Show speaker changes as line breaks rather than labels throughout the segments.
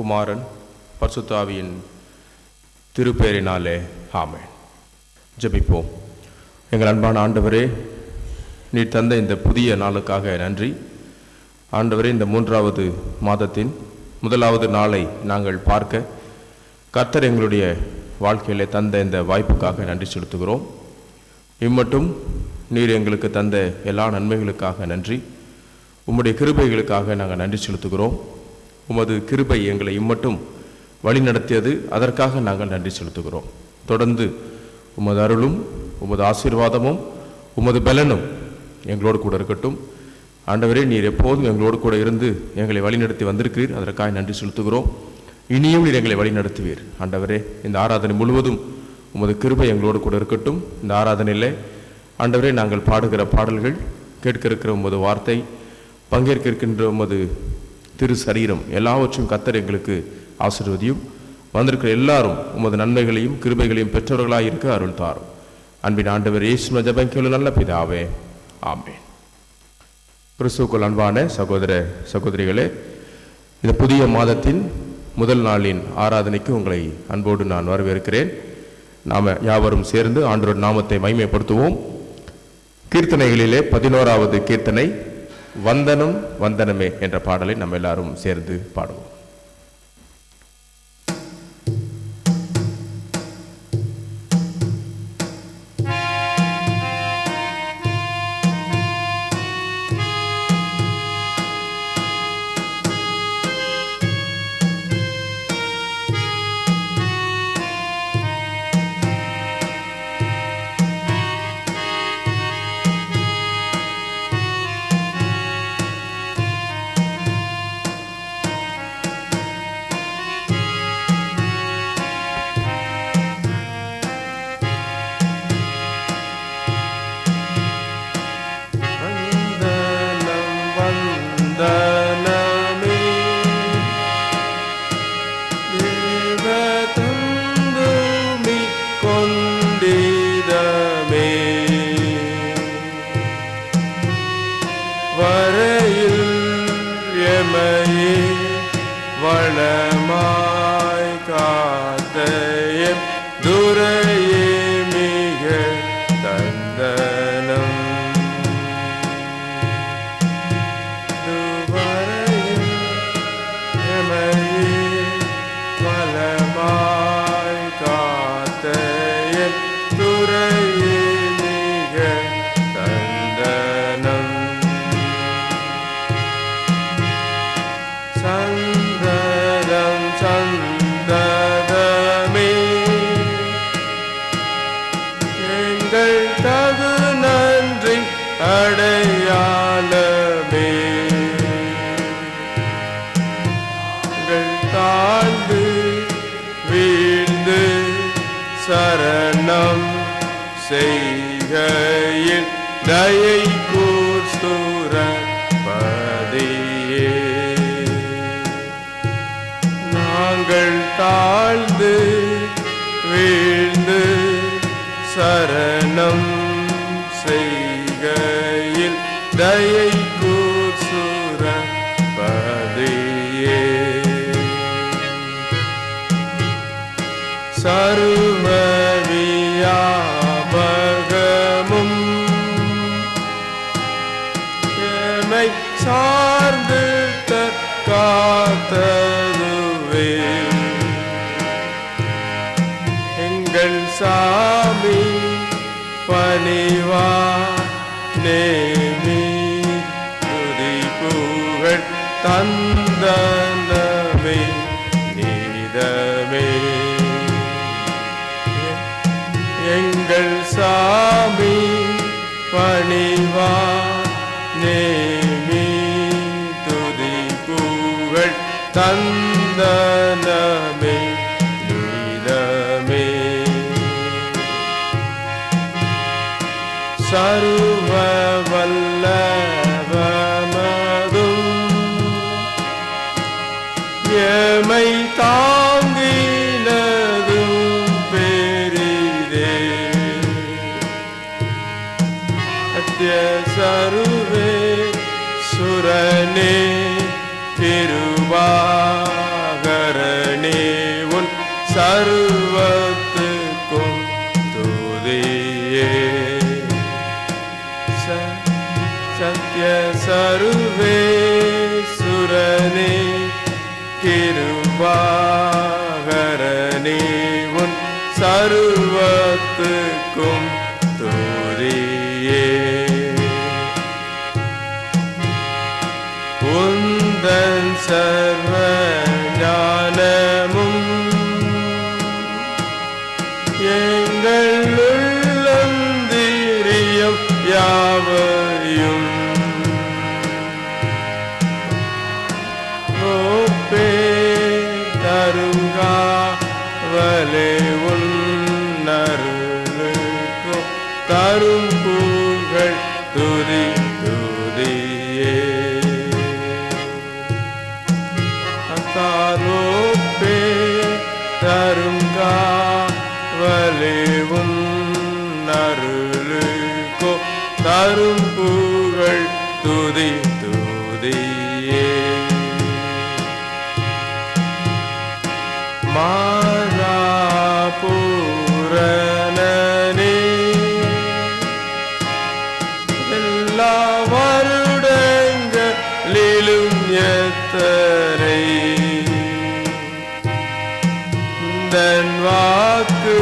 குமாரன் பரிசுத்த ஆவியின் திருப்பெயரினாலே ஆமென். ஜெபிப்போம். எங்கள் அன்பான ஆண்டவரே, நீர் தந்த இந்த புதிய நாளுக்காக நன்றி. ஆண்டவரே, இந்த 3வது மாதத்தின் 1வது நாளை நாங்கள் பார்க்க கர்த்தர் எங்களுடைய வாழ்க்கையிலே தந்த இந்த வாய்ப்புக்காக நன்றி செலுத்துகிறோம். இம்மட்டும் நீர் எங்களுக்கு தந்த எல்லா நன்மைகளுக்காக நன்றி. உம்முடைய கிருபைகளுக்காக நாங்கள் நன்றி செலுத்துகிறோம். உமது கிருபை எங்களை இம்மட்டும் வழி நடத்தியது, அதற்காக நாங்கள் நன்றி செலுத்துகிறோம். தொடர்ந்து உமது அருளும் உமது ஆசீர்வாதமும் உமது பலனும் எங்களோடு கூட இருக்கட்டும். ஆண்டவரே, நீர் எப்போதும் எங்களோடு கூட இருந்து எங்களை வழிநடத்தி வந்திருக்கிறீர், அதற்காக நன்றி செலுத்துகிறோம். இனியும் நீர் எங்களை வழி நடத்துவீர். ஆண்டவரே, இந்த ஆராதனை முழுவதும் உமது கிருபை எங்களோடு கூட இருக்கட்டும். இந்த ஆராதனையில் ஆண்டவரே, நாங்கள் பாடுகிற பாடல்கள், கேட்க இருக்கிற உமது வார்த்தை, பங்கேற்க இருக்கின்ற உமது திரு சரீரம் எல்லாவற்றையும் கர்த்தர் எங்களுக்கு ஆசீர்வதியும். வந்திருக்கிற எல்லாரும் உமது நன்மைகளையும் கிருபைகளையும் பெற்றவர்களாக இருக்க அருள் தாரும். அன்பின் ஆண்டவர் இயேசுவின் ஜெபம் கேளு நல்ல பிதாவே, ஆமென். கிறிஸ்துவுக்குள் அன்பான சகோதர சகோதரிகளே, இந்த புதிய மாதத்தின் முதல் நாளின் ஆராதனைக்கு உங்களை அன்போடு நான் வரவேற்கிறேன். நாம் யாவரும் சேர்ந்து ஆண்டவருடைய நாமத்தை மகிமைப்படுத்துவோம். கீர்த்தனைகளிலே 11வது கீர்த்தனை, வந்தனம் வந்தனமே என்ற பாடலை நம்ம எல்லாரும் சேர்ந்து பாடுவோம்.
சரணம் செய்கையில் தயை கூர்சுர பதியே, நாங்கள் தாழ்ந்து வீழ்ந்து சரணம் செய்கையில் தயை கூர்சுர பதியே, சர்வ வியாபகமும் எமை சார்ந்து காத்ததுவே, எங்கள் சாமி பணிவா நேமி துதி புகழ் தந்தனமே நீதமே, எங்கள் சாமி பணிவா நேமி துதி புகழ் தந்தனமே நீதமே, சர்வ வல்லவமதும் எமை தாங்கினதும் பெரிதே, அத்ய சருவே சுரனே திருவாகர சர்வத்துக்கும் துதியே. சத்ய சர்வேசுரனே கிருபாகரனே உன் சர்வத்துக்கும் துதியே. உந்தன் சர்வ ஞானமும் எங்கள் உள்ளந்திரியம் யாவையும் ஓப்பே தருங்காவலே உன்னருளுக்கும் தரும் புகழ் துதி துதியே. தானோப்பே தருங்காவலே உன்னருளுக்கோ தரும் புகழ் துதி துதியே. மாறாபூரணனே எல்லா வருடங்களிலும் எத்தனை தன் வாக்கு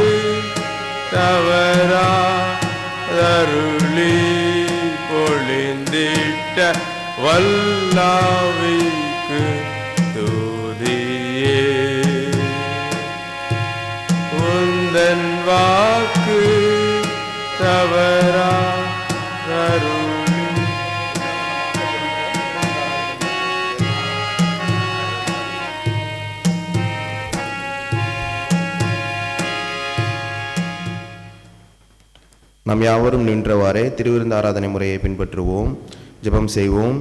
தவறா அருளி பொழிந்திட்ட வல்லாவிக்கு துதியே. உந்தன் வாக்கு தவறா அருளி
நாம் யாவரும் நின்றவாறே திருவிருந்து ஆராதனை முறையை பின்பற்றுவோம். ஜெபம் செய்வோம்.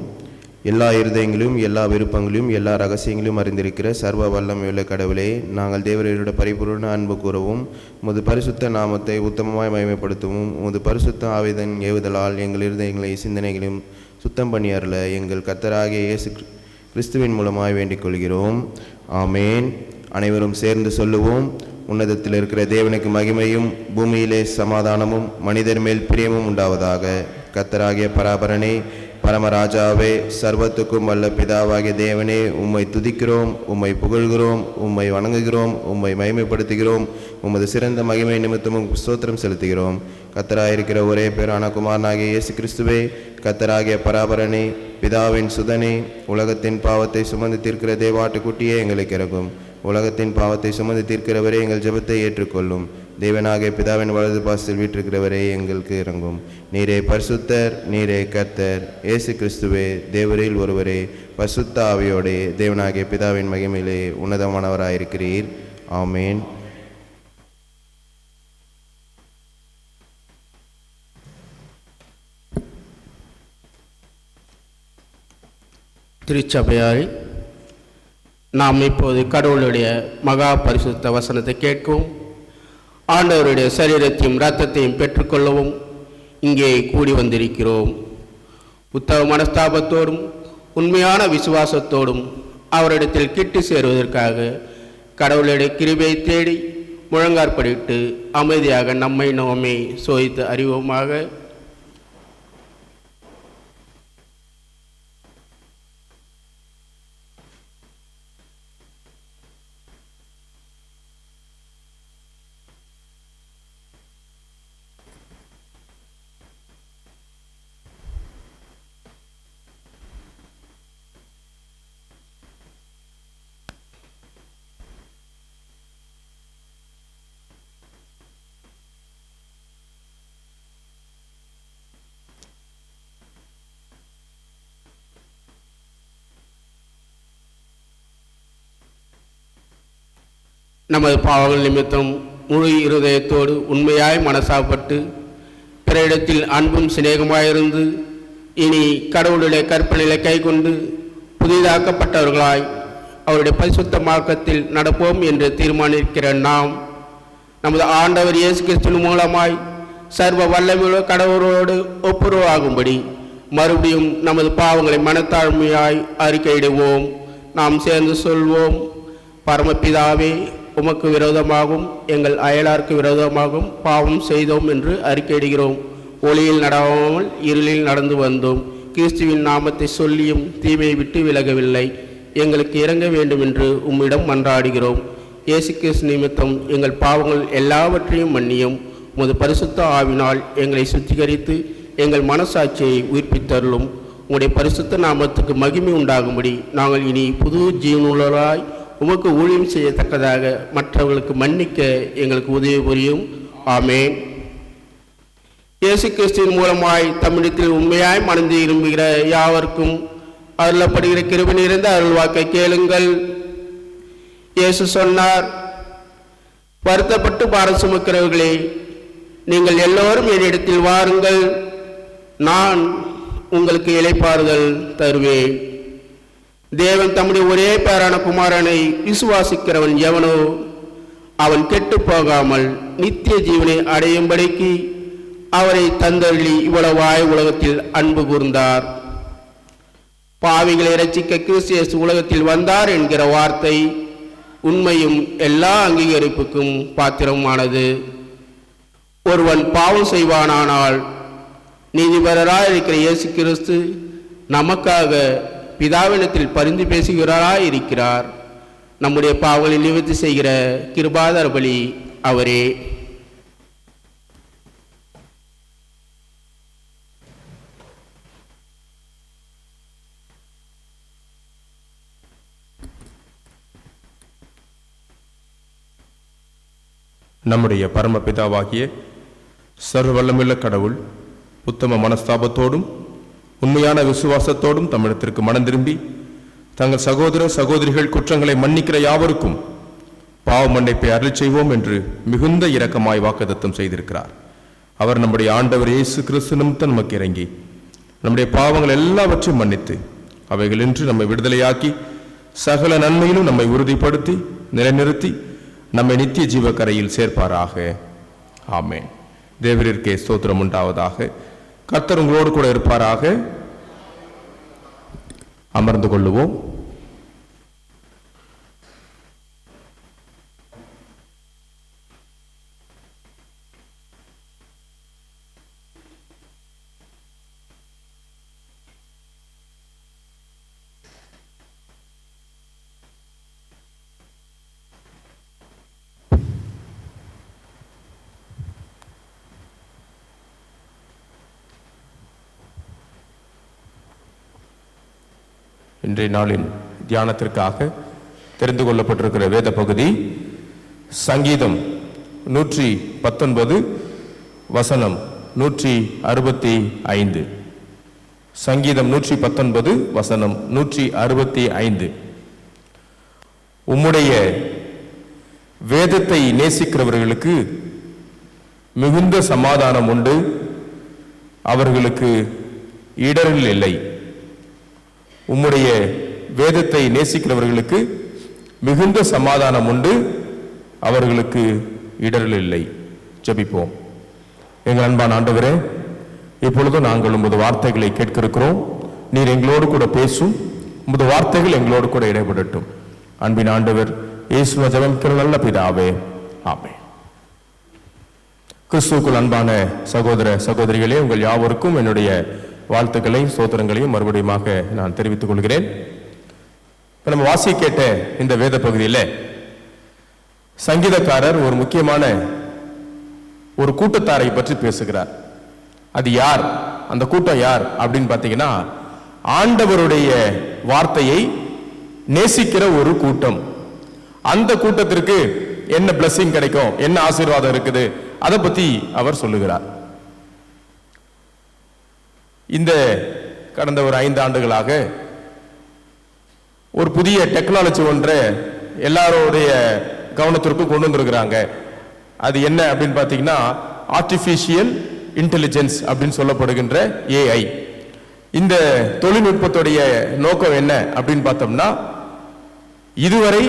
எல்லா இருதயங்களும் எல்லா விருப்பங்களும் எல்லா ரகசியங்களும் அறிந்திருக்கிற சர்வ வல்லமையுள்ள கடவுளே, நாங்கள் தேவரையோட பரிபூர்ண அன்பு கூறவும் உமது பரிசுத்த நாமத்தை உத்தமமாய் மகிமைப்படுத்தவும் உமது பரிசுத்த ஆவிதன் ஏவுதலால் எங்கள் இருதயங்களை சிந்தனைகளும் சுத்தம் பண்ணி அருள எங்கள் கர்த்தராகிய இயேசு கிறிஸ்துவின் மூலமாய் வேண்டிக் கொள்கிறோம். ஆமேன். அனைவரும் சேர்ந்து சொல்லுவோம். உன்னதத்தில் இருக்கிற தேவனுக்கு மகிமையும் பூமியிலே சமாதானமும் மனிதர் மேல் பிரியமும் உண்டாவதாக. கர்த்தராகிய பராபரனே, பரமராஜாவே, சர்வத்துக்கும் வல்ல பிதாவாகிய தேவனே, உம்மை துதிக்கிறோம், உம்மை புகழ்கிறோம், உம்மை வணங்குகிறோம், உம்மை மகிமைப்படுத்துகிறோம். உமது சிறந்த மகிமை நிமித்தமும் ஸ்தோத்திரம் செலுத்துகிறோம். கர்த்தராயிருக்கிற ஒரே பேரான குமாரனாகிய இயேசு கிறிஸ்துவே, கர்த்தராகிய பராபரனே, பிதாவின் சுதனே, உலகத்தின் பாவத்தை சுமந்து தீர்க்கிற தேவாட்டுக்குட்டியே எங்களுக்கு இறங்கும். உலகத்தின் பாவத்தை சுமந்து தீர்க்கிறவரே, எங்கள் ஜெபத்தை ஏற்றுக்கொள்ளும். தேவனாகிய பிதாவின் வலது பாசத்தில் வீற்றிருக்கிறவரே, எங்களுக்கு இறங்கும். நீரே பரிசுத்தர், நீரே கர்த்தர். இயேசு கிறிஸ்துவே, தேவரில் ஒருவரே, பரிசுத்த ஆவியோடே, தேவனாகிய பிதாவின் மகிமையிலே உன்னதமானவராயிருக்கிறீர். ஆமேன்.
திருச்சபையாரை நாம் இப்போது கடவுளுடைய மகா பரிசுத்த வசனத்தை கேட்கவும் ஆண்டவருடைய சரீரத்தையும் இரத்தத்தையும் பெற்றுக்கொள்ளவும் இங்கே கூடி வந்திருக்கிறோம். உத்தம மனஸ்தாபத்தோடும் உண்மையான விசுவாசத்தோடும் அவரிடத்தில் கிட்டு சேருவதற்காக கடவுளுடைய கிருபையை தேடி முழங்காற்படிட்டு அமைதியாக நம்மை நாமே சோதித்து அறிவோமாக. நமது பாவங்கள் நிமித்தம் முழு இருதயத்தோடு உண்மையாய் மனசாப்பட்டு பிற இடத்தில் அன்பும் சிநேகமாயிருந்து இனி கடவுளுடைய கற்பனைகளை கைக்கொண்டு புதிதாக்கப்பட்டவர்களாய் அவருடைய பரிசுத்த மார்க்கத்தில் நடப்போம் என்று தீர்மானிக்கிற நாம் நமது ஆண்டவர் இயேசு கிறிஸ்துவின் மூலமாய் சர்வ வல்லமையுள்ள கடவுளோடு ஒப்புரவாகும்படி மறுபடியும் நமது பாவங்களை மனத்தாழ்மையாய் அறிக்கையிடுவோம். நாம் சேர்ந்து சொல்வோம். பரமபிதாவே, உமக்கு விரோதமாகவும் எங்கள் அயலாருக்கு விரோதமாகவும் பாவம் செய்தோம் என்று அறிக்கையிடுகிறோம். ஒளியில் நடவாமல் இருளில் நடந்து வந்தோம். கிறிஸ்துவின் நாமத்தை சொல்லியும் தீமையை விட்டு விலகவில்லை. எங்களுக்கு இறங்க வேண்டும் என்று உம்மிடம் மன்றாடுகிறோம். இயேசு கிறிஸ்து நிமித்தம் எங்கள் பாவங்கள் எல்லாவற்றையும் மன்னியும். உமது பரிசுத்த ஆவினால் எங்களை சுத்திகரித்து எங்கள் மனசாட்சியை உயிர்ப்பித்தருளும். உம்முடைய பரிசுத்த நாமத்துக்கு மகிமை உண்டாகும்படி நாங்கள் இனி புது ஜீவனுள்ளவராய் உமக்கு ஊழியம் செய்யத்தக்கதாக மற்றவர்களுக்கு மன்னிக்க எங்களுக்கு உதவி புரியும். ஆமேன். இயேசு கிறிஸ்துவின் மூலமாய் தமிழத்தில் உண்மையாய் மணந்து விரும்புகிற யாவருக்கும் அருளப்படுகிற கிருபை நிறைந்த அருள்வாக்கை கேளுங்கள். இயேசு சொன்னார், வருத்தப்பட்டு பாரம் சுமக்கிறவர்களே, நீங்கள் எல்லோரும் என்னிடத்தில் வாருங்கள், நான் உங்களுக்கு இளைப்பாறுதல் தருவேன். தேவன் தம்முடைய ஒரே பேரான குமாரனை விசுவாசிக்கிறவன் எவனோ அவன் கெட்டு போகாமல் நித்திய ஜீவனை அடையும்படிக்கு அவரை தந்தருளி இவ்வளவாய் உலகத்தில் அன்பு கூர்ந்தார். பாவிகளை இரட்சிக்க கிறிஸ்து இயேசு உலகத்தில் வந்தார் என்கிற வார்த்தை உண்மையும் எல்லா அங்கீகரிப்புக்கும் பாத்திரமானது. ஒருவன் பாவம் செய்வானானால் நீதிபரராய் இருக்கிற இயேசு கிறிஸ்து நமக்காக பிதாவினத்தில் பரிந்து பேசுகிறாராய் இருக்கிறார். நம்முடைய பாவங்களை நிவர்த்தி செய்கிற கிருபாதார பலி அவரே.
நம்முடைய பரமபிதாவாகிய சர்வ வல்லமையுள்ள கடவுள் உத்தம மனஸ்தாபத்தோடும் உண்மையான விசுவாசத்தோடும் தமிழத்திற்கு மனம் திரும்பி தங்கள் சகோதர சகோதரிகள் குற்றங்களை மன்னிக்கிற யாவருக்கும் பாவ மன்னிப்பை அருள் செய்வோம் என்று மிகுந்த இரக்கமாய் வாக்குத்தத்தம் செய்திருக்கிறார். அவர் நம்முடைய ஆண்டவர் இயேசு கிறிஸ்து நிமித்தம் நமக்கு இறங்கி நம்முடைய பாவங்கள் எல்லாவற்றையும் மன்னித்து அவைகளின்றி நம்மை விடுதலையாக்கி சகல நன்மையிலும் நம்மை உறுதிப்படுத்தி நிலைநிறுத்தி நம்மை நித்திய ஜீவக்கரையில் சேர்ப்பாராக. ஆமேன். தேவரிற்கே ஸ்தோத்திரம் உண்டாவதாக. கர்த்தர் உங்களோடு கூட இருப்பாராக. அமர்ந்து கொள்ளுவோம். இன்றைய நாளின் தியானத்திற்காக தெரிந்து கொள்ளப்பட்டிருக்கிற வேத பகுதி சங்கீதம் 119 வசனம் 165. சங்கீதம் 119 வசனம் 165. உம்முடைய வேதத்தை நேசிக்கிறவர்களுக்கு மிகுந்த சமாதானம் உண்டு, அவர்களுக்கு இடரல் இல்லை. உம்முடைய வேதத்தை நேசிக்கிறவர்களுக்கு மிகுந்த சமாதானம் உண்டு, அவர்களுக்கு இடரல் இல்லை. ஜெபிப்போம். எங்கள் அன்பான ஆண்டவரே, இப்பொழுது நாங்கள் உமது வார்த்தைகளை கேட்க இருக்கிறோம். நீர் எங்களோடு கூட பேசும், உமது வார்த்தைகள் எங்களோடு கூட இடைபடட்டும். அன்பின் ஆண்டவர் இயேசுவை ஜெபிக்கிற நல்ல பிதாவே, ஆமென். கிறிஸ்துவுக்குள் அன்பான சகோதர சகோதரிகளே, உங்கள் யாவருக்கும் என்னுடைய வாழ்த்துக்களையும் சோதரங்களையும் மறுபடியுமாக நான் தெரிவித்துக் கொள்கிறேன். இப்போ நம்ம வாசி கேட்ட இந்த வேத பகுதியில் சங்கீதக்காரர் ஒரு முக்கியமான ஒரு கூட்டத்தாரை பற்றி பேசுகிறார். அது யார், அந்த கூட்டம் யார் அப்படின்னு பார்த்தீங்கன்னா, ஆண்டவருடைய வார்த்தையை நேசிக்கிற ஒரு கூட்டம். அந்த கூட்டத்திற்கு என்ன பிளஸிங் கிடைக்கும், என்ன ஆசீர்வாதம் இருக்குது, அதை பத்தி அவர் சொல்லுகிறார். இந்த கடந்த ஒரு 5 ஆண்டுகளாக ஒரு புதிய டெக்னாலஜி ஒன்றை எல்லாருடைய கவனத்திற்கும் கொண்டு வந்திருக்கிறாங்க. அது என்ன அப்படின்னு பார்த்தீங்கன்னா, ஆர்டிஃபிஷியல் இன்டெலிஜென்ஸ் அப்படின்னு சொல்லப்படுகின்ற ஏஐ. இந்த தொழில்நுட்பத்துடைய நோக்கம் என்ன அப்படின்னு பார்த்தோம்னா, இதுவரை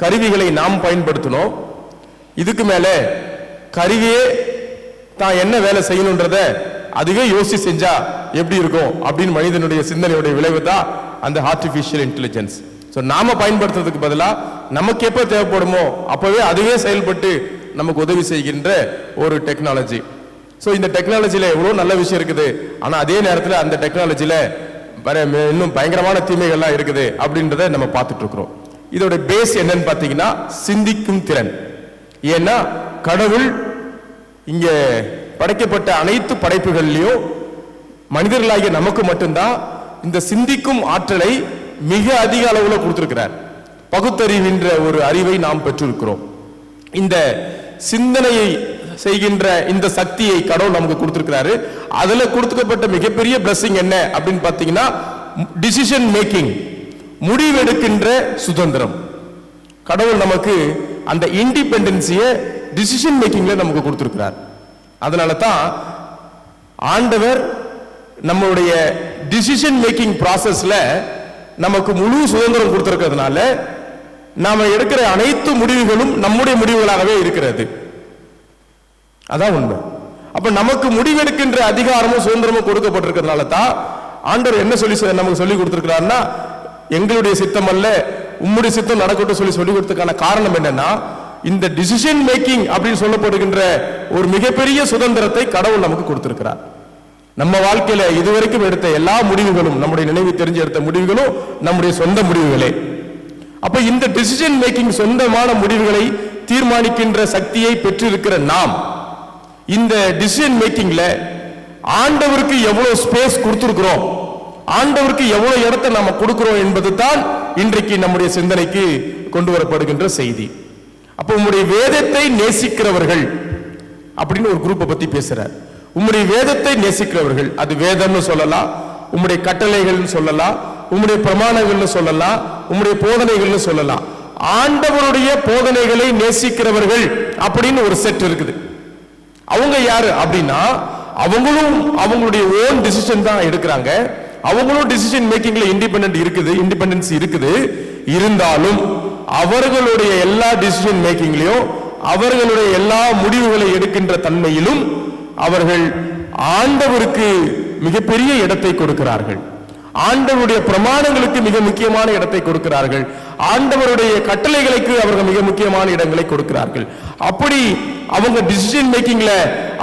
கருவிகளை நாம் பயன்படுத்தினோம், இதுக்கு மேல கருவியே தான் என்ன வேலை செய்யணுன்றத அதுவே யோசி செஞ்சா எப்படி இருக்கும் அப்படின்னு மனிதனுடைய சிந்தனையுடைய விளைவு தான் அந்த ஆர்டிஃபிஷியல் இன்டெலிஜென்ஸ். ஸோ நாம பயன்படுத்துறதுக்கு பதிலாக நமக்கு எப்போ தேவைப்படுமோ அப்பவே அதுவே செயல்பட்டு நமக்கு உதவி செய்கின்ற ஒரு டெக்னாலஜி. ஸோ இந்த டெக்னாலஜியில் எவ்வளோ நல்ல விஷயம் இருக்குது, ஆனால் அதே நேரத்தில் அந்த டெக்னாலஜியில் இன்னும் பயங்கரமான தீமைகள்லாம் இருக்குது அப்படின்றத நம்ம பார்த்துட்டு இருக்கிறோம். இதோட பேஸ் என்னன்னு பார்த்தீங்கன்னா சிந்திக்கும் திறன். ஏன்னா கடவுள் இங்க படைக்கப்பட்ட அனைத்து படைப்புகள்லையும் மனிதர்களாகிய நமக்கு மட்டும்தான் இந்த சிந்திக்கும் ஆற்றலை மிக அதிக அளவுல கொடுத்திருக்கிறார். பகுத்தறிவின்ற ஒரு அறிவை நாம் பெற்றிருக்கிறோம். இந்த சிந்தனையை செய்கின்ற இந்த சக்தியை கடவுள் நமக்கு கொடுத்திருக்கிறாரு. அதுல கொடுக்கப்பட்ட மிகப்பெரிய பிளஸிங் என்ன அப்படின்னு பார்த்தீங்கன்னா டிசிஷன் மேக்கிங், முடிவெடுக்கின்ற சுதந்திரம். கடவுள் நமக்கு அந்த இண்டிபெண்டன்சியை டிசிஷன் மேக்கிங்ல நமக்கு கொடுத்திருக்கிறார். அதனால தான் ஆண்டவர் நம்மளுடைய டிசிஷன் மேக்கிங் ப்ராசஸ்ல நமக்கு முழு சுதந்திரம் கொடுத்திருக்கிறதுனால நாம எடுக்கிற அனைத்து முடிவுகளும் நம்முடைய முடிவுகளாகவே இருக்கிறது. அதான் உண்மை. அப்ப நமக்கு முடிவெடுக்கின்ற அதிகாரமும் சுதந்திரமும் கொடுக்கப்பட்டிருக்கிறதுனால தான் ஆண்டவர் என்ன நமக்கு சொல்லி கொடுத்திருக்கிறாருன்னா, எங்களுடைய சித்தம் அல்ல உம்முடைய சித்தம் நடக்கட்டும் சொல்லி கொடுத்ததுக்கான காரணம் என்னன்னா, இந்த டிசிஷன் மேக்கிங் அப்படின்னு சொல்லப்படுகின்ற ஒரு மிகப்பெரிய சுதந்திரத்தை கடவுள் நமக்கு கொடுத்திருக்கிறார். நம்ம வாழ்க்கையில இதுவரைக்கும் எடுத்த எல்லா முடிவுகளும், நம்முடைய நினைவு தெரிஞ்சு எடுத்த முடிவுகளும் நம்முடைய சொந்த முடிவுகளே. அப்ப இந்த டிசிஷன் மேக்கிங், சொந்தமான முடிவுகளை தீர்மானிக்கின்ற சக்தியை பெற்றிருக்கிற நாம் இந்த டிசிஷன் மேக்கிங்ல ஆண்டவருக்கு எவ்வளவு ஸ்பேஸ் கொடுத்திருக்கிறோம், ஆண்டவருக்கு எவ்வளவு இடத்தை நாம கொடுக்கிறோம் என்பது தான் இன்றைக்கு நம்முடைய சிந்தனைக்கு கொண்டு வரப்படுகின்ற செய்தி. அப்ப உம்முடைய வேதத்தை நேசிக்கிறவர்கள் அப்படின்னு ஒரு குரூப்பை பத்தி பேசுறார். உம்முடைய வேதத்தை நேசிக்கிறவர்கள், அது வேதம்னு சொல்லலாம், உம்முடைய கட்டளைகள்னு சொல்லலாம், உம்முடைய பிரமாணங்கள்னு சொல்லலாம், உம்முடைய போதனைகள்னு சொல்லலாம். ஆண்டவருடைய போதனைகளை நேசிக்கிறவர்கள் அப்படின்னு ஒரு செட் இருக்குது. அவங்க யாரு அப்படின்னா, அவங்களும் அவங்களுடைய ஓன் டிசிஷன் தான் எடுக்கிறாங்க. அவங்களும் டிசிஷன் மேக்கிங்ல இண்டிபெண்டன்ஸ் இருக்குது. இருந்தாலும் அவர்களுடைய எல்லா டிசிஷன் மேக்கிங்லயும், அவர்களுடைய எல்லா முடிவுகளை எடுக்கின்ற தன்மையிலும் அவர்கள் ஆண்டவருக்கு மிகப்பெரிய இடத்தை கொடுக்கிறார்கள். ஆண்டவருடைய பிரமாணங்களுக்கு மிக முக்கியமான இடத்தை கொடுக்கிறார்கள். ஆண்டவருடைய கட்டளைகளுக்கு அவர்கள் மிக முக்கியமான இடங்களை கொடுக்கிறார்கள். அப்படி அவங்க டிசிஷன் மேக்கிங்ல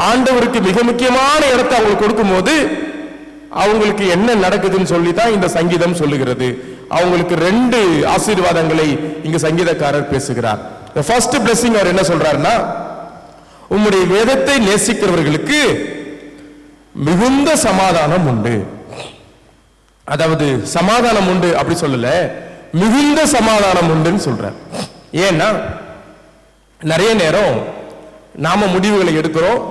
ஆண்டவருக்கு மிக முக்கியமான இடத்தை அவங்க கொடுக்கும்போது அவங்களுக்கு என்ன நடக்குதுன்னு சொல்லி தான் இந்த சங்கீதம் சொல்லுகிறது. அவங்களுக்கு 2 ஆசீர்வாதங்களை இங்க சங்கீதக்காரர் பேசுகிறார். ஃபர்ஸ்ட் பிளெஸிங் அவர் என்ன சொல்றாருன்னா, உம்முடைய வேதத்தை நேசிக்கிறவர்களுக்கு மிகுந்த சமாதானம் உண்டு. அதாவது சமாதானம் உண்டு அப்படி சொல்லல, மிகுந்த சமாதானம் உண்டுன்னு சொல்றார். ஏன்னா நிறைய நேரம் நாம முடிவுகளை எடுக்கிறோம்.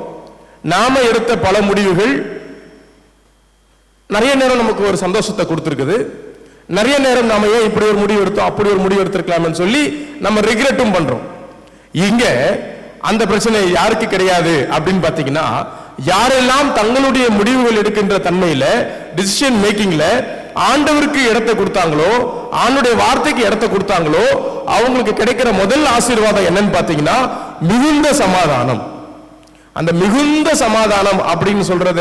நாம எடுத்த பல முடிவுகள் நிறைய நேரம் நமக்கு ஒரு சந்தோஷத்தை கொடுத்திருக்குது. நிறைய நேரம் நாம ஏன் இப்படி ஒரு முடிவு எடுத்தோம், அப்படி ஒரு முடிவு எடுத்திருக்கலாம்னு சொல்லி நம்ம ரிக்ரெட்டும் பண்றோம். இங்க அந்த பிரச்சனை யாருக்கு கிடையாது அப்படின்னு பாத்தீங்கன்னா, யாரெல்லாம் தங்களுடைய முடிவுகள் எடுக்கின்ற தன்மையில டிசிஷன் மேக்கிங்ல ஆண்டவருக்கு இடத்தை கொடுத்தாங்களோ, ஆண்டுடைய வார்த்தைக்கு இடத்தை கொடுத்தாங்களோ, அவங்களுக்கு கிடைக்கிற முதல் ஆசீர்வாதம் என்னன்னு பாத்தீங்கன்னா மிகுந்த சமாதானம். அந்த மிகுந்த சமாதானம் அப்படின்னு சொல்றத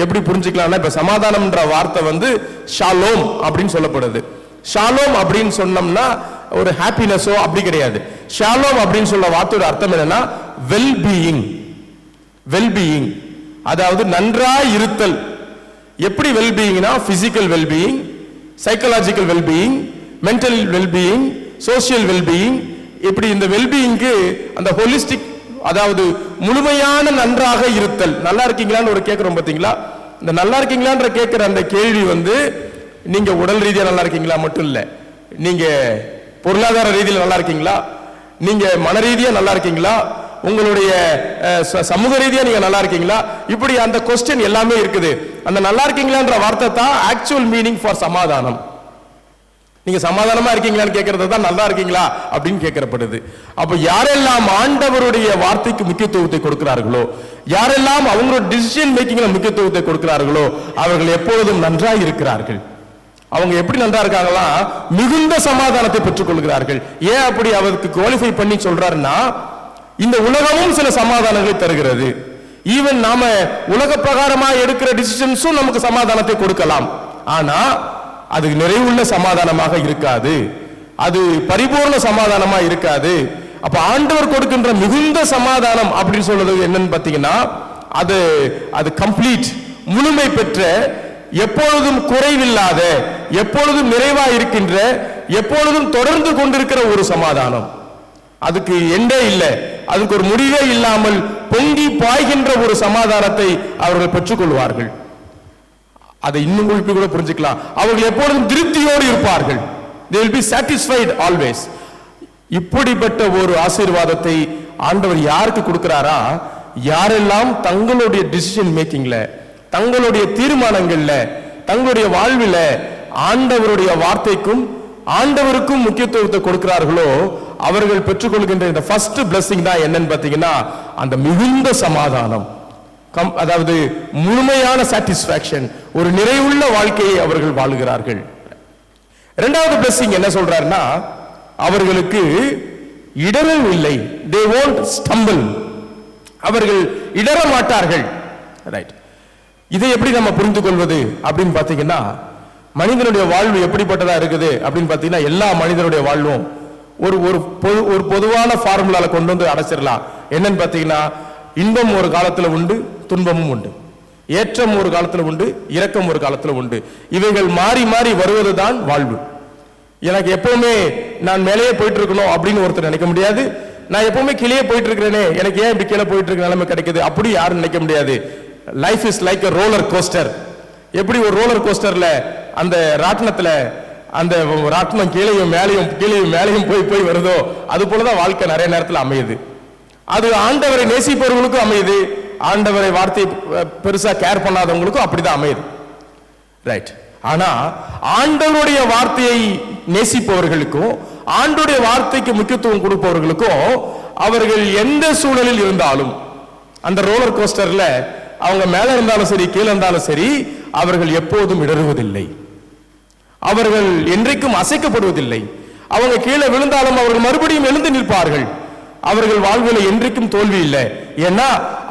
எப்படி புரிஞ்சுக்கலாம்னா, இப்ப சமாதானம்ன்ற வார்த்தை ஷாலோம் அப்படின்னு சொல்லப்படுது. ஷாலோம் அப்படின்னு சொன்னோம்னா ஒரு ஹாப்பினஸோ அப்படி கிடையாது. ஷாலோம் அப்படின்னு சொல்ற வார்த்தையோட அர்த்தம் என்னன்னா வெல்பீயிங். வெல்பீயிங் அதாவது நன்றாய் இருத்தல். எப்படி வெல்பீயிங்னா physical wellbeing, psychological wellbeing, mental wellbeing, social wellbeing. இப்படி இந்த வெல்பீயிங்க்கு அந்த ஹோலிஸ்டிக், அதாவது முழுமையான நன்றாக இருத்தல். நல்லா இருக்கீங்களான்னு ஒரு கேட்கிறோம் பாத்தீங்களா? இந்த நல்லா இருக்கீங்களான்ற கேட்கிற அந்த கேள்வி நீங்க உடல் ரீதியா நல்லா இருக்கீங்களா மட்டும் இல்ல, நீங்க பொருளாதார ரீதியில் நல்லா இருக்கீங்களா, நீங்க மன ரீதியா நல்லா இருக்கீங்களா, உங்களுடைய சமூக ரீதியா நீங்க நல்லா இருக்கீங்களா, இப்படி அந்த கொஸ்டின் எல்லாமே இருக்குது. அந்த நல்லா இருக்கீங்களான்ற வார்த்தை தான் ஆக்சுவல் மீனிங் ஃபார் சமாதானம். நீங்க சமாதானமா இருக்கீங்களான்னு கேட்கறது தான் நல்லா இருக்கீங்களா அப்படின்னு கேட்கப்படுது. அப்ப யாரெல்லாம் ஆண்டவருடைய வார்த்தைக்கு முக்கியத்துவத்தை கொடுக்கிறார்களோ, யாரெல்லாம் அவங்களோட டிசிஷன் மேக்கிங்ல முக்கியத்துவத்தை கொடுக்கிறார்களோ, அவர்கள் எப்பொழுதும் நன்றாய் இருக்கிறார்கள். அவங்க எப்படி நன்றா இருக்காங்களா, மிகுந்த சமாதானத்தை பெற்றுக் கொள்கிறார்கள். ஏன் அப்படி அவருக்கு குவாலிஃபை பண்ணி சொல்றாருன்னா, இந்த உலகமும் சில சமாதானங்களை தருகிறது. ஈவன் நாம உலக பிரகாரமா எடுக்கிற டிசிஷன்ஸும் நமக்கு சமாதானத்தை கொடுக்கலாம். ஆனா அது நிறைவுள்ள சமாதானமாக இருக்காது. அது பரிபூர்ண சமாதானமா இருக்காது. அப்ப ஆண்டவர் கொடுக்கின்ற மிகுந்த சமாதானம் அப்படின்னு சொல்றது என்னன்னு பாத்தீங்கன்னா, அது கம்ப்ளீட், முழுமை பெற்ற, எப்பொழுதும் குறைவில்லாத, எப்பொழுதும் நிறைவா இருக்கின்ற, எப்பொழுதும் தொடர்ந்து கொண்டிருக்கிற ஒரு சமாதானம். அதுக்கு எண்டே இல்லை, அதுக்கு ஒரு முடிவே இல்லாமல் பொங்கி பாய்கின்ற ஒரு சமாதானத்தை அவர்கள் பெற்றுக்கொள்வார்கள். அதை இன்னும் கூட புரிஞ்சுக்கலாம். அவர்கள் எப்பொழுதும் திருப்தியோடு இருப்பார்கள். They will be satisfied always. இப்படிப்பட்ட ஒரு ஆசீர்வாதத்தை ஆண்டவர் யாருக்கு கொடுக்கிறாரா? யாரெல்லாம் தங்களுடைய டிசிஷன் மேக்கிங்ல, தங்களுடைய தீர்மானங்கள்ல, தங்களுடைய வாழ்வில ஆண்டவருடைய வார்த்தைக்கும் ஆண்டவருக்கும் முக்கியத்துவத்தை கொடுக்கிறார்களோ அவர்கள் பெற்றுக்கொள்கின்ற இந்த ஃபர்ஸ்ட் பிளெஸிங் தான் என்னன்னு பார்த்தீங்கன்னா, அந்த மிகுந்த சமாதானம், அதாவது முழுமையான சாட்டிஸ்பாக்சன், ஒரு நிறைவுள்ள வாழ்க்கையை அவர்கள் வாழுகிறார்கள். இரண்டாவது பிளெஸிங் என்ன சொல்றாருன்னா, அவர்களுக்கு இடரல் இல்லை. they won't stumble. அவர்கள் இடற மாட்டார்கள். ரைட். இதை எப்படி நம்ம புரிந்து கொள்வது அப்படின்னு பார்த்தீங்கன்னா, மனிதனுடைய வாழ்வு எப்படிப்பட்டதா இருக்குது அப்படின்னு பார்த்தீங்கன்னா, எல்லா மனிதனுடைய வாழ்வும் ஒரு பொதுவான ஃபார்முலால கொண்டு வந்து அடைச்சிடலாம். என்னன்னு பார்த்தீங்கன்னா, இன்பம் ஒரு காலத்துல உண்டு, துன்பமும் உண்டு. ஏற்றம் ஒரு காலத்துல உண்டு, இரக்கம் ஒரு காலத்துல உண்டு. இவைகள் மாறி மாறி வருவதுதான் வாழ்வு. எனக்கு எப்பவுமே நான் மேலேயே போயிட்டு இருக்கணும் அப்படின்னு ஒருத்தர் நினைக்க முடியாது. நான் எப்பவுமே கீழே போயிட்டு இருக்கிறேனே, எனக்கு ஏன் இப்படி கீழே போயிட்டு இருக்க நிலைமை கிடைக்குது அப்படி யாரும் நினைக்க முடியாது. Life is like a roller coaster. எப்படி ஒரு ரோலர் கோஸ்டர்ல அந்த ராட்டினத்துல அந்த ராட்டினம் கீழையும் மேலையும் போய் வருதோ, அது போலதான் வாழ்க்கை நிறைய நேரத்தில் அமையுது. அது ஆண்டவரை நேசிப்பவர்களுக்கும் அமையுது, ஆண்டவரை வார்த்தை பெருசா கேர் பண்ணாதவங்களுக்கும் அப்படிதான் அமையுது. ரைட். ஆனா ஆண்டவருடைய வார்த்தையை நேசிப்பவர்களுக்கும் ஆண்டவருடைய வார்த்தைக்கு முக்கியத்துவம் கொடுப்பவர்களுக்கும் அவர்கள் எந்த சூழலில் இருந்தாலும், அந்த ரோலர் கோஸ்டர்ல அவங்க மேல இருந்தாலும் சரி கீழே இருந்தாலும் சரி, அவர்கள் எப்போதும் இடறுவதில்லை, அவர்கள் என்றைக்கும் அசைக்கப்படுவதில்லை. அவங்க கீழே விழுந்தாலும் அவர்கள் மறுபடியும் எழுந்து நிற்பார்கள். அவர்கள் வாழ்வில் என்றைக்கும் தோல்வி இல்லை. ஏன்னா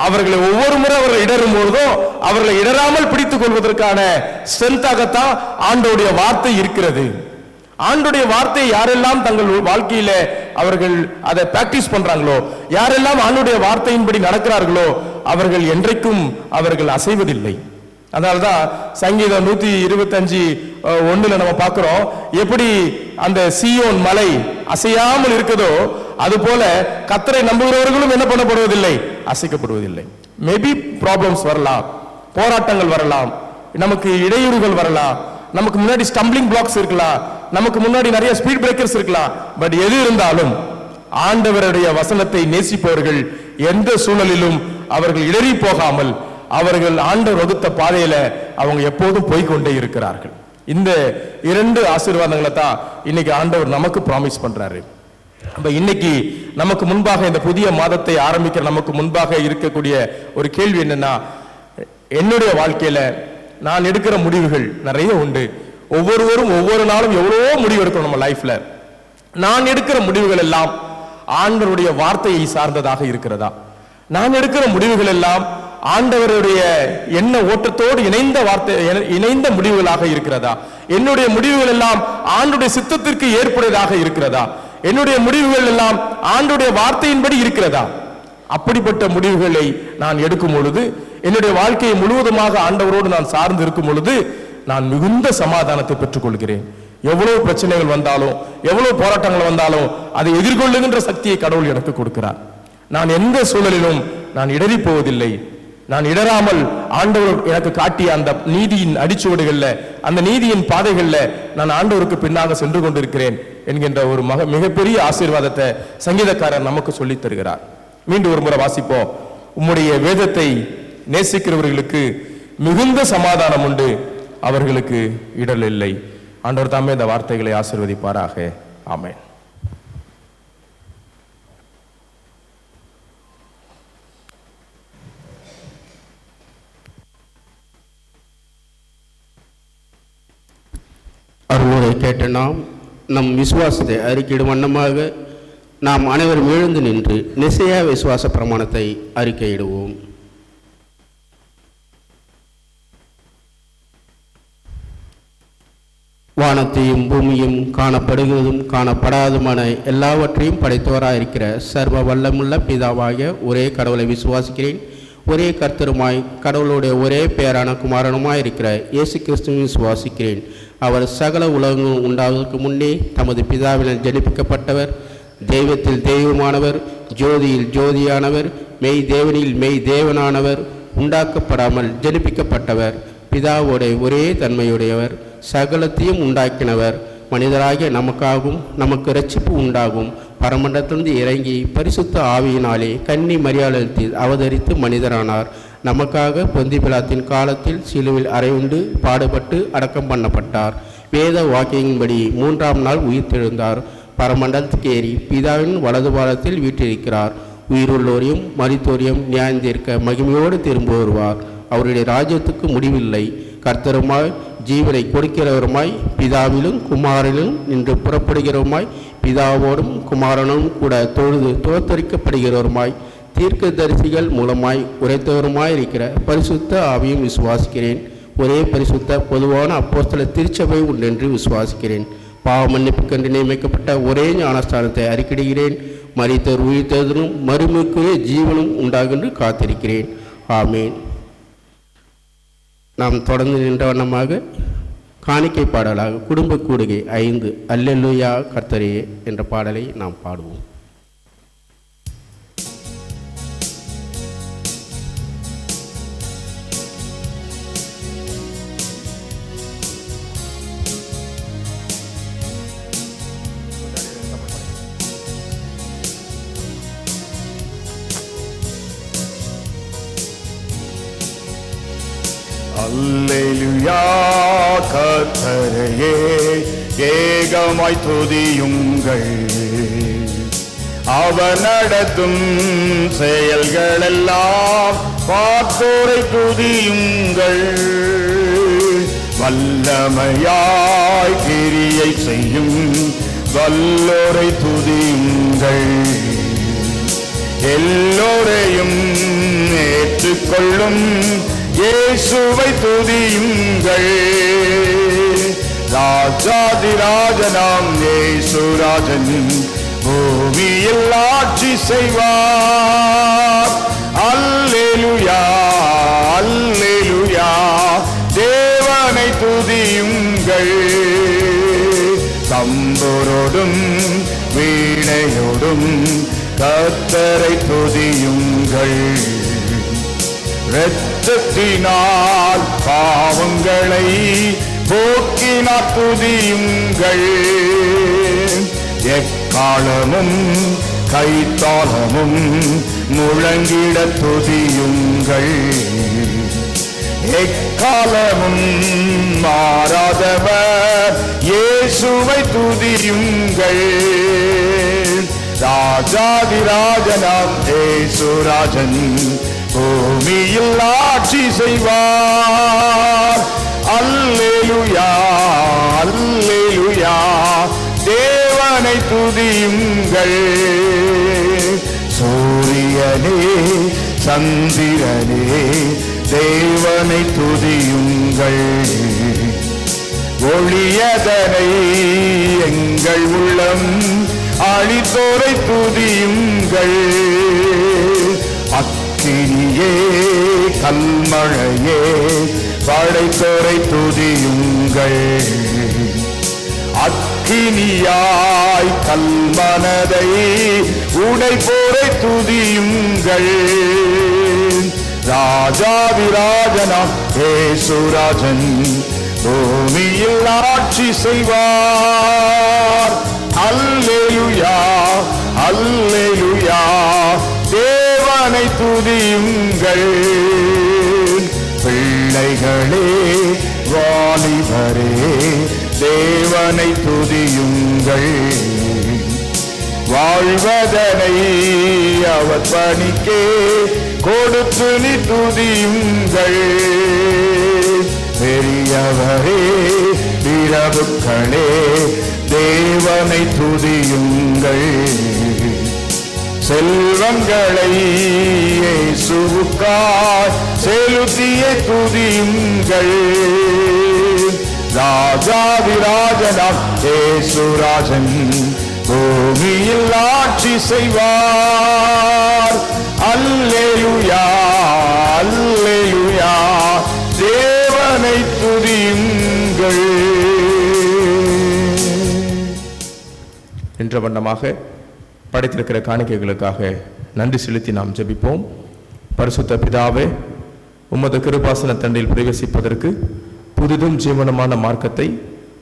அவர்களை ஒவ்வொரு முறை அவர்கள் இடரும் பொழுதோ அவர்களை இடராமல் பிடித்துக் கொள்வதற்கான ஸ்ட்ரென்த்தாகத்தான் ஆண்டோடைய வார்த்தை இருக்கிறது. ஆண்டோடைய வார்த்தை யாரெல்லாம் தங்கள் வாழ்க்கையில அவர்கள் அதை பிராக்டிஸ் பண்றாங்களோ, யாரெல்லாம் ஆண்டோடைய வார்த்தையின்படி நடக்கிறார்களோ, அவர்கள் என்றைக்கும் அவர்கள் அசைவதில்லை. அதனால்தான் சங்கீதம் 125:1 நம்ம பார்க்கிறோம், எப்படி அந்த சீயோன் மலை அசையாமல் இருக்குதோ அது போல கர்த்தரை நம்புகிறவர்களும் என்ன பண்ணப்படுவதில்லை, அசைக்கப்படுவதில்லை. மேபி ப்ராப்ளம்ஸ் வரலாம், போராட்டங்கள் வரலாம், நமக்கு இடையூறுகள் வரலாம், நமக்கு முன்னாடி ஸ்டம்பிளிங் பிளாக்ஸ் இருக்கலாம், நமக்கு முன்னாடி நிறைய ஸ்பீட் பிரேக்கர்ஸ் இருக்கலாம். பட் எது இருந்தாலும் ஆண்டவருடைய வசனத்தை நேசிப்பவர்கள் எந்த சூழலிலும் அவர்கள் இடறி போகாமல் அவர்கள் ஆண்டவர் வகுத்த பாதையில அவங்க எப்போதும் போய்கொண்டே இருக்கிறார்கள். இந்த 2 ஆசீர்வாதங்களை தான் இன்னைக்கு ஆண்டவர் நமக்கு ப்ராமிஸ் பண்றாரு. அப்ப இன்னைக்கு நமக்கு முன்பாக இந்த புதிய மாதத்தை ஆரம்பிக்கிற நமக்கு முன்பாக இருக்கக்கூடிய ஒரு கேள்வி என்னன்னா, என்னுடைய வாழ்க்கையில நான் எடுக்கிற முடிவுகள் நிறைய உண்டு. ஒவ்வொருவரும் ஒவ்வொரு நாளும் எவ்வளவோ முடிவு எடுக்கணும் நம்ம லைஃப்ல. நான் எடுக்கிற முடிவுகள் எல்லாம் ஆண்டவருடைய வார்த்தையை சார்ந்ததாக இருக்கிறதா? நான் எடுக்கிற முடிவுகள் எல்லாம் ஆண்டவருடைய எண்ண ஓட்டத்தோடு இணைந்த முடிவுகளாக இருக்கிறதா? என்னுடைய முடிவுகள் எல்லாம் ஆண்டுடைய சித்தத்திற்கு ஏற்புடையதாக இருக்கிறதா? என்னுடைய முடிவுகள் எல்லாம் ஆண்டுடைய வார்த்தையின்படி இருக்கிறதா? அப்படிப்பட்ட முடிவுகளை நான் எடுக்கும் பொழுது, என்னுடைய வாழ்க்கையை முழுவதுமாக ஆண்டவரோடு நான் சார்ந்து இருக்கும் பொழுது நான் மிகுந்த சமாதானத்தை பெற்றுக் கொள்கிறேன். எவ்வளவு பிரச்சனைகள் வந்தாலும், எவ்வளவு போராட்டங்கள் வந்தாலும் அதை எதிர்கொள்ளுகின்ற சக்தியை கடவுள் எனக்கு கொடுக்கிறார். நான் எந்த சூழலிலும் நான் இடறி போவதில்லை. நான் இடராமல் ஆண்டவர் எனக்கு காட்டிய அந்த நீதியின் அடிச்சுவடுகள்ல, அந்த நீதியின் பாதைகள்ல நான் ஆண்டவருக்கு பின்னாக சென்று கொண்டிருக்கிறேன் என்கின்ற ஒரு மிகப்பெரிய ஆசீர்வாதத்தை சங்கீதக்காரர் நமக்கு சொல்லித் தருகிறார். மீண்டும் ஒரு முறை வாசிப்போம். உம்முடைய வேதத்தை நேசிக்கிறவர்களுக்கு மிகுந்த சமாதானம் உண்டு, அவர்களுக்கு இடர் இல்லை. ஆண்டவர் தாமே இந்த வார்த்தைகளை ஆசீர்வதிப்பாராக. ஆமென்.
அருள்வதை கேட்ட நாம் நம் விசுவாசத்தை அறிக்கையிடும் வண்ணமாக நாம் அனைவரும் எழுந்து நின்று நிசையா விசுவாச பிரமாணத்தை அறிக்கையிடுவோம். வானத்தையும் பூமியும் காணப்படுகிறதும் காணப்படாதுமான எல்லாவற்றையும் படைத்தவராயிருக்கிற சர்வ வல்லமுள்ள பிதாவாகிய ஒரே கடவுளை விசுவாசிக்கிறேன். ஒரே கர்த்தருமாய் கடவுளுடைய ஒரே பேரான குமாரனுமாய் இருக்கிற இயேசு கிறிஸ்துவை விசுவாசிக்கிறேன். அவர் சகல உலகங்களும் உண்டாவதற்கு முன்னே தமது பிதாவினால் ஜனிப்பிக்கப்பட்டவர், தெய்வத்தில் தெய்வமானவர், ஜோதியில் ஜோதியானவர், மெய் தேவனில் மெய் தேவனானவர், உண்டாக்கப்படாமல் ஜனிப்பிக்கப்பட்டவர், பிதாவோடைய ஒரே தன்மையுடையவர், சகலத்தையும் உண்டாக்கினவர், மனிதராகிய நமக்காகவும் நமக்கு இரட்சிப்பு உண்டாகும் பரமண்டத்திலிருந்து இறங்கி பரிசுத்த ஆவியினாலே கன்னி மரியாதையில் அவதரித்து மனிதரானார். நமக்காக பொந்தி பிலாத்தின் காலத்தில் சிலுவில் அறையுண்டு பாடுபட்டு அடக்கம் பண்ணப்பட்டார். வேத வாக்கியங்களின்படி 3ஆம் நாள் உயிர்த்தெழுந்தார். பரமண்டலத்துக்கு ஏறி பிதாவின் வலது பாரத்தில் வீற்றிருக்கிறார். உயிருள்ளோரையும் மரித்தோரையும் நியாயந்தீர்க்க மகிமையோடு திரும்ப வருவார். அவருடைய ராஜ்யத்துக்கு முடிவில்லை. கர்த்தருமாய் ஜீவனை கொடுக்கிறவருமாய் பிதாவிலும் குமாரனிலும் நின்று புறப்படுகிறவருமாய் பிதாவோடும் குமாரனும் கூட தொழுது தோத்தரிக்கப்படுகிறவருமாய் தீர்க்க தரிசிகள் மூலமாய் உரைத்தவருமாய் இருக்கிற பரிசுத்த ஆவியும் விசுவாசிக்கிறேன். ஒரே பரிசுத்த பொதுவான அப்போஸ்தல திருச்சபை உண்டென்று விசுவாசிக்கிறேன். பாவ மன்னிப்புக்கென்று நியமிக்கப்பட்ட ஒரே ஞானஸ்தானத்தை அறிக்கையிடுகிறேன். மரித்தோர் உயிர்த்தெழுதலும் மறுமைக்குரிய ஜீவனும் உண்டாகென்று காத்திருக்கிறேன். ஆமேன். நாம் தொடர்ந்து நின்ற வண்ணமாக காணிக்கை பாடலாக குடும்ப கூடுகை 5 அல்லேலூயா கர்த்தரே என்ற பாடலை நாம் பாடுவோம்.
அல்லேலூயா கர்த்தரையே ஏகமாய் துதியுங்கள். அவர் நடத்தும் செயல்களெல்லாம் பார்த்தோரை துதியுங்கள். வல்லமையாய் கிரியை செய்யும் வல்லோரை துதியுங்கள். எல்லோரையும் ஏற்றுக்கொள்ளும் இயேசுவை துதியுங்கள். ராஜாதிராஜனாம் இயேசுராஜன் பூமியில் ஆட்சி செய்வார். அல்லேலூயா அல்லேலூயா தேவனை துதியுங்கள். தம்புரோடும் வீணையோடும் கர்த்தரை துதியுங்கள். இரத்தத்தினால் பாவங்களை போக்கினார் துதியுங்கள். எக்காலமும் கைத்தாளமும் முழங்கிட துதியுங்கள். எக்காலமும் மாறாதவர் இயேசுவை துதியுங்கள். ராஜாதிராஜனாம் இயேசுராஜன் பூமியில் ஆட்சி செய்வார். அல்லேலூயா அல்லேலூயா தேவனை துதியுங்கள். சூரியனே சந்திரனே தேவனை துதியுங்கள். ஒளியதனை எங்கள் உள்ளம் அழித்தோரை துதியுங்கள். அக்கினியே கல்மழையே படைத்தோரை துதியுங்கள். அக்கினியாய் கல்மனதை உடைப்போரை துதியுங்கள். ராஜாதிராஜனாம் இயேசுராஜன் பூமியில் ஆட்சி செய்வார். அல்லேலூயா அல்லேலூயா தேவனை துதியுங்கள். பிள்ளைகளே வாலிபரே தேவனை துதியுங்கள். வாழ்வதனை அவர் பணிக்கே கொடுத்து நீ துதியுங்கள். பெரியவரே பிரபுக்களே தேவனை துதியுங்கள். செல்வங்களை இயேசுவுக்காய் செலுத்திய துதியுங்கள். ராஜாதிராஜனாம் இயேசுராஜன் பூமியில் ஆட்சி செய்வார். அல்லேலூயா அல்லேலூயா, தேவனை துதியுங்கள்.
என்ற வண்ணமாக படைத்திருக்கிற காணிக்கைகளுக்காக நன்றி செலுத்தி நாம் ஜெபிப்போம். பரிசுத்த பிதாவே, உமது கிருபாசன தண்டில் பிரவேசிப்பதற்கு புதிதும் ஜீவனமான மார்க்கத்தை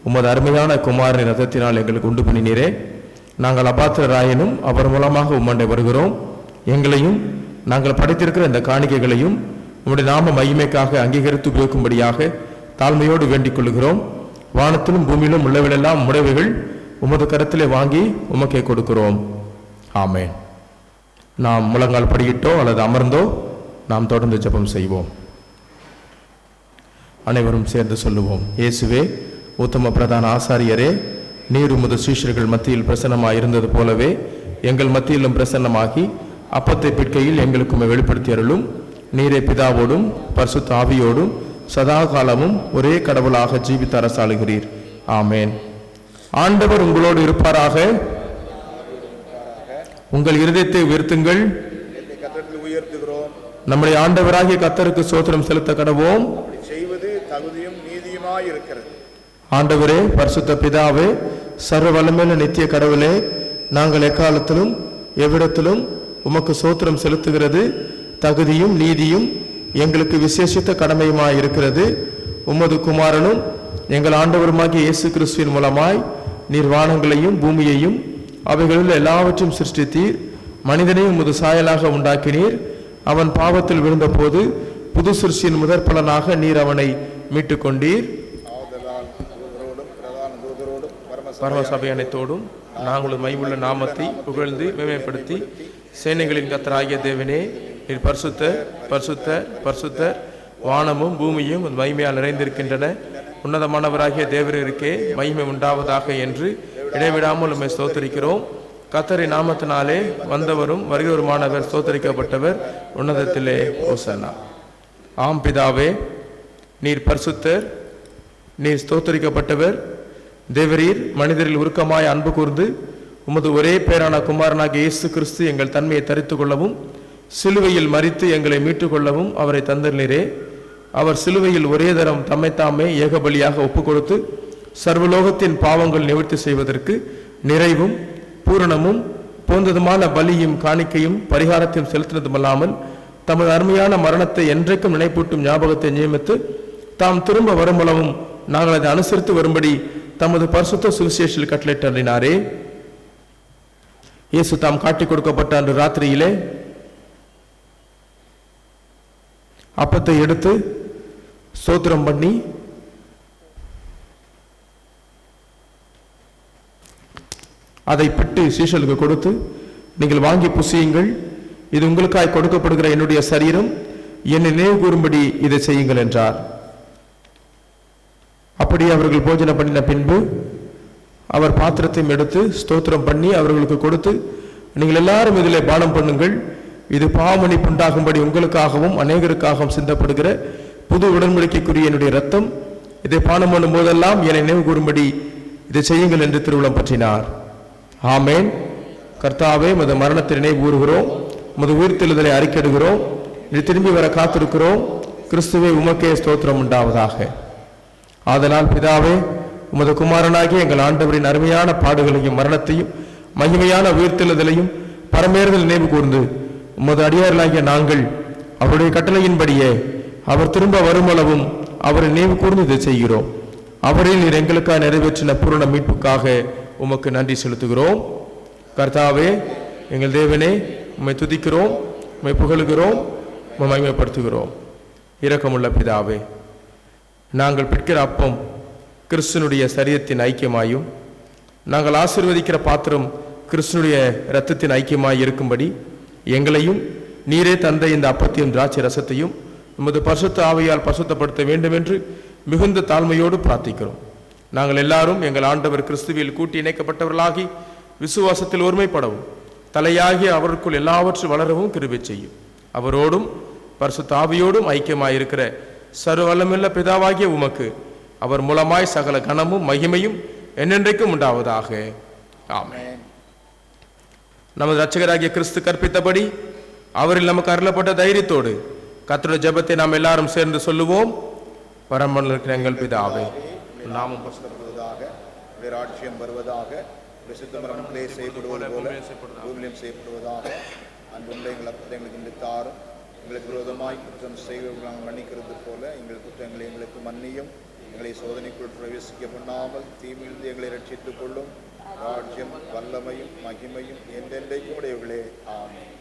உமது அருமையான குமாரனின் ரத்தத்தினால் எங்களுக்கு உண்டு பண்ணினீரே. நாங்கள் அபாத்திரராயினும் அவர் மூலமாக உம்மண்டை வருகிறோம். எங்களையும் நாங்கள் படைத்திருக்கிற இந்த காணிக்கைகளையும் உம்முடைய நாம மகிமைக்காக அங்கீகரித்து உபயோகிக்கும்படியாக தாழ்மையோடு வேண்டிக் கொள்கிறோம். வானத்திலும் பூமியிலும் உள்ளவைகளெல்லாம் உடைவைகள் உமது கரத்திலே வாங்கி உமக்கே கொடுக்கிறோம். ஆமேன். நாம் முழங்கால் படியிட்டோ அல்லது அமர்ந்தோ நாம் தொடர்ந்து ஜெபம் செய்வோம். அனைவரும் சேர்ந்து சொல்லுவோம். இயேசுவே, உத்தம பிரதான ஆசாரியரே, நீர் உமது சீஷர்கள் மத்தியில் பிரசன்னமாய் இருந்தது போலவே எங்கள் மத்தியிலும் பிரசன்னமாகி அப்பத்தை பிற்கையில் எங்களுக்குமே வெளிப்படுத்தி அருளும். நீரே பிதாவோடும் பரிசுத்த ஆவியோடும் சதா காலமும் ஒரே கடவுளாக ஜீவித்து அரசாளுகிறீர். ஆமேன். ஆண்டவர் உங்களோடு இருப்பாராக. உங்கள் இருதயத்தை உயர்த்துங்கள். நம்முடைய ஆண்டவராகிய கர்த்தருக்கு ஸ்தோத்திரம் செலுத்த கடவோம்.
செய்வது தகுதியும் நீதியுமாய் இருக்கிறது.
ஆண்டவரே, பரிசுத்த பிதாவே, சர்வ வல்லமையுள்ள நித்திய கடவுளே, நாங்கள் எக்காலத்திலும் எவ்விடத்திலும் உமக்கு ஸ்தோத்திரம் செலுத்துகிறது தகுதியும் நீதியும் எங்களுக்கு விசேஷித்த கடமையுமாய் இருக்கிறது. உமது குமாரனும் எங்கள் ஆண்டவருமாகிய இயேசு கிறிஸ்துவின் மூலமாய் நீர் வானங்களையும் பூமியையும் அவைகளில் எல்லாவற்றையும் சிருஷ்டித்தீர். மனிதனையும் உமது சாயலாக உண்டாக்கினீர். அவன் பாவத்தில் விழுந்தபோது புது சிருஷ்டியின் முதற் பலனாக நீர் அவனை மீட்டுக் கொண்டீர். பரமசபை அனைத்தோடும் நாங்களும் மைமுள்ள நாமத்தை புகழ்ந்து மேன்மைப்படுத்தி, சேனைகளின் கர்த்தராகிய தேவனே, நீர் பரிசுத்தர் பரிசுத்தர் பரிசுத்தர், வானமும் பூமியும் மகிமையால் நிறைந்திருக்கின்றன. உன்னதமானவராகிய தேவரருக்கே மகிமை உண்டாவதாக என்று இடைவிடாமல் உம்மை ஸ்தோத்தரிக்கிறோம். கர்த்தரின் நாமத்தினாலே வந்தவரும் வருகிறவருமானவர் ஸ்தோத்தரிக்கப்பட்டவர். உன்னதத்திலே ஓசன்னா. ஆம் பிதாவே, நீர் பரிசுத்தர், நீர் ஸ்தோத்தரிக்கப்பட்டவர். தேவரீர் மனிதரில் உருக்கமாய் அன்பு கூர்ந்து உமது ஒரே பேரான குமாரனாகிய இயேசு கிறிஸ்து எங்கள் தன்மையை தரித்து கொள்ளவும் சிலுவையில் மரித்து எங்களை மீட்டுக்கொள்ளவும் அவரை தந்தீரே. அவர் சிலுவையில் ஒரே தரம் தம்மைத்தாமே ஏகபலியாக ஒப்பு கொடுத்து சர்வலோகத்தின் பாவங்கள் நிவர்த்தி செய்வதற்கு நிறைவும் பூரணமும் போந்ததுமான பலியும் காணிக்கையும் பரிகாரத்தையும் செலுத்தினதுமல்லாமல் தமது அருமையான மரணத்தை என்றைக்கும் நினைப்பூட்டும் ஞாபகத்தை நியமித்து தாம் திரும்ப வருமளவும் நாங்கள் அதை அனுசரித்து வரும்படி தமது பரிசுத்த சுவிசேஷத்தில் கட்டளையிட்டாரே. இயேசு தாம் காட்டிக் கொடுக்கப்பட்ட அன்று ராத்திரியிலே அப்பத்தை எடுத்து ஸ்தோத்திரம் பண்ணி அதை பிட்டு சீஷலுக்கு கொடுத்து, நீங்கள் வாங்கி புசியுங்கள், இது உங்களுக்காய் கொடுக்கப்படுகிற என்னுடைய சரீரம், என்னை நினைவு கூறும்படி இதை செய்யுங்கள் என்றார். அப்படியே அவர்கள் போஜனம் பண்ணின பின்பு அவர் பாத்திரத்தையும் எடுத்து ஸ்தோத்திரம் பண்ணி அவர்களுக்கு கொடுத்து, நீங்கள் எல்லாரும் இதிலே பானம் பண்ணுங்கள், இது பாவமன்னிப்பு உண்டாகும்படி உங்களுக்காகவும் அநேகருக்காகவும் சிந்தப்படுகிற புது உடன்படிக்கைக்குரிய என்னுடைய ரத்தம், இதை பானம் பண்ணும் போதெல்லாம் என்னை நினைவு கூறும்படி இதை செய்யுங்கள் என்று திருவுளம் பற்றினார். ஆமேன். கர்த்தாவே, உமது மரணத்தை நினைவு கூறுகிறோம், உமது உயிர்த்தெழுதலை அறிக்கையிடுகிறோம், நீ திரும்பி வர காத்திருக்கிறோம். கிறிஸ்துவே, உமக்கே ஸ்தோத்திரம் உண்டாவதாக. ஆதலால் பிதாவே, உமது குமாரனாகிய எங்கள் ஆண்டவரின் அருமையான பாடுகளையும் மரணத்தையும் மகிமையான உயிர்த்தெழுதலையும் பரமேறுதல் நினைவு கூர்ந்து உமது அடியார்களாகிய நாங்கள் அவருடைய கட்டளையின்படியே அவர் திரும்ப வருமளவும் அவரை நினைவு கூர்ந்து இதை செய்கிறோம். அவரில் நீர் எங்களுக்காக நிறைவேற்றின பூரண மீட்புக்காக உமக்கு நன்றி செலுத்துகிறோம். கர்த்தாவே, எங்கள் தேவனே, உம்மை துதிக்கிறோம், உம்மை புகழுகிறோம், உம்மை மகிமைப்படுத்துகிறோம். இரக்கமுள்ள பிதாவே, நாங்கள் பிற்கிற அப்பம் கிறிஸ்துனுடைய சரீரத்தின் ஐக்கியமாயும் நாங்கள் ஆசீர்வதிக்கிற பாத்திரம் கிறிஸ்துனுடைய இரத்தத்தின் ஐக்கியமாய் இருக்கும்படி எங்களையும் நீரே தந்த இந்த அப்பத்தையும் திராட்சை ரசத்தையும் உமது பரிசுத்த ஆவியால் பரிசுத்தப்படுத்த வேண்டும் என்று மிகுந்த தாழ்மையோடு பிரார்த்திக்கிறோம். நாங்கள் எல்லாரும் எங்கள் ஆண்டவர் கிறிஸ்துவில் கூட்டி இணைக்கப்பட்டவர்களாகி விசுவாசத்தில் ஒருமைப்படவும் தலையாகிய அவருக்குள் எல்லாவற்றும் வளரவும் கிருபை செய்யும். அவரோடும் பரிசுத்த ஆவியோடும் ஐக்கியமாயிருக்கிற சர்வ வல்லமையுள்ள பிதாவாகிய உமக்கு அவர் மூலமாய் சகல கனமும் மகிமையும் என்னென்றைக்கும் உண்டாவதாக. ஆமென். நமது இரட்சகராகிய கிறிஸ்து கற்பித்தபடி அவரில் நமக்கு அருளப்பட்ட தைரியத்தோடு கர்த்தருடைய ஜெபத்தை நாம் எல்லாரும் சேர்ந்து சொல்லுவோம். பரமண்டலத்தில் இருக்கிற எங்கள் பிதாவே, நாமம்
பரிசுத்தப்படுவதாக, உம்முடைய ராஜ்யம் வருவதாக, பிரசித்தமரங்களே செய்யப்படுவது போல பூமியிலும் செய்யப்படுவதாக. அன்புள்ள எங்கள் அப்பத்தை எங்களுக்கு இன்று தாரும். எங்களுக்கு விரோதமாய் குற்றம் செய்வர்கள் நாங்கள் மன்னிக்கிறது போல எங்கள் குற்றங்களை எங்களுக்கு மன்னியும். எங்களை சோதனைக்குள் பிரவேசிக்க பண்ணாமல் தீமையிலிருந்து எங்களை ரட்சித்துக் கொள்ளும். ராஜ்யம் வல்லமையும் மகிமையும் என்றென்றைக்கும் உடையவர்களே. ஆமென்.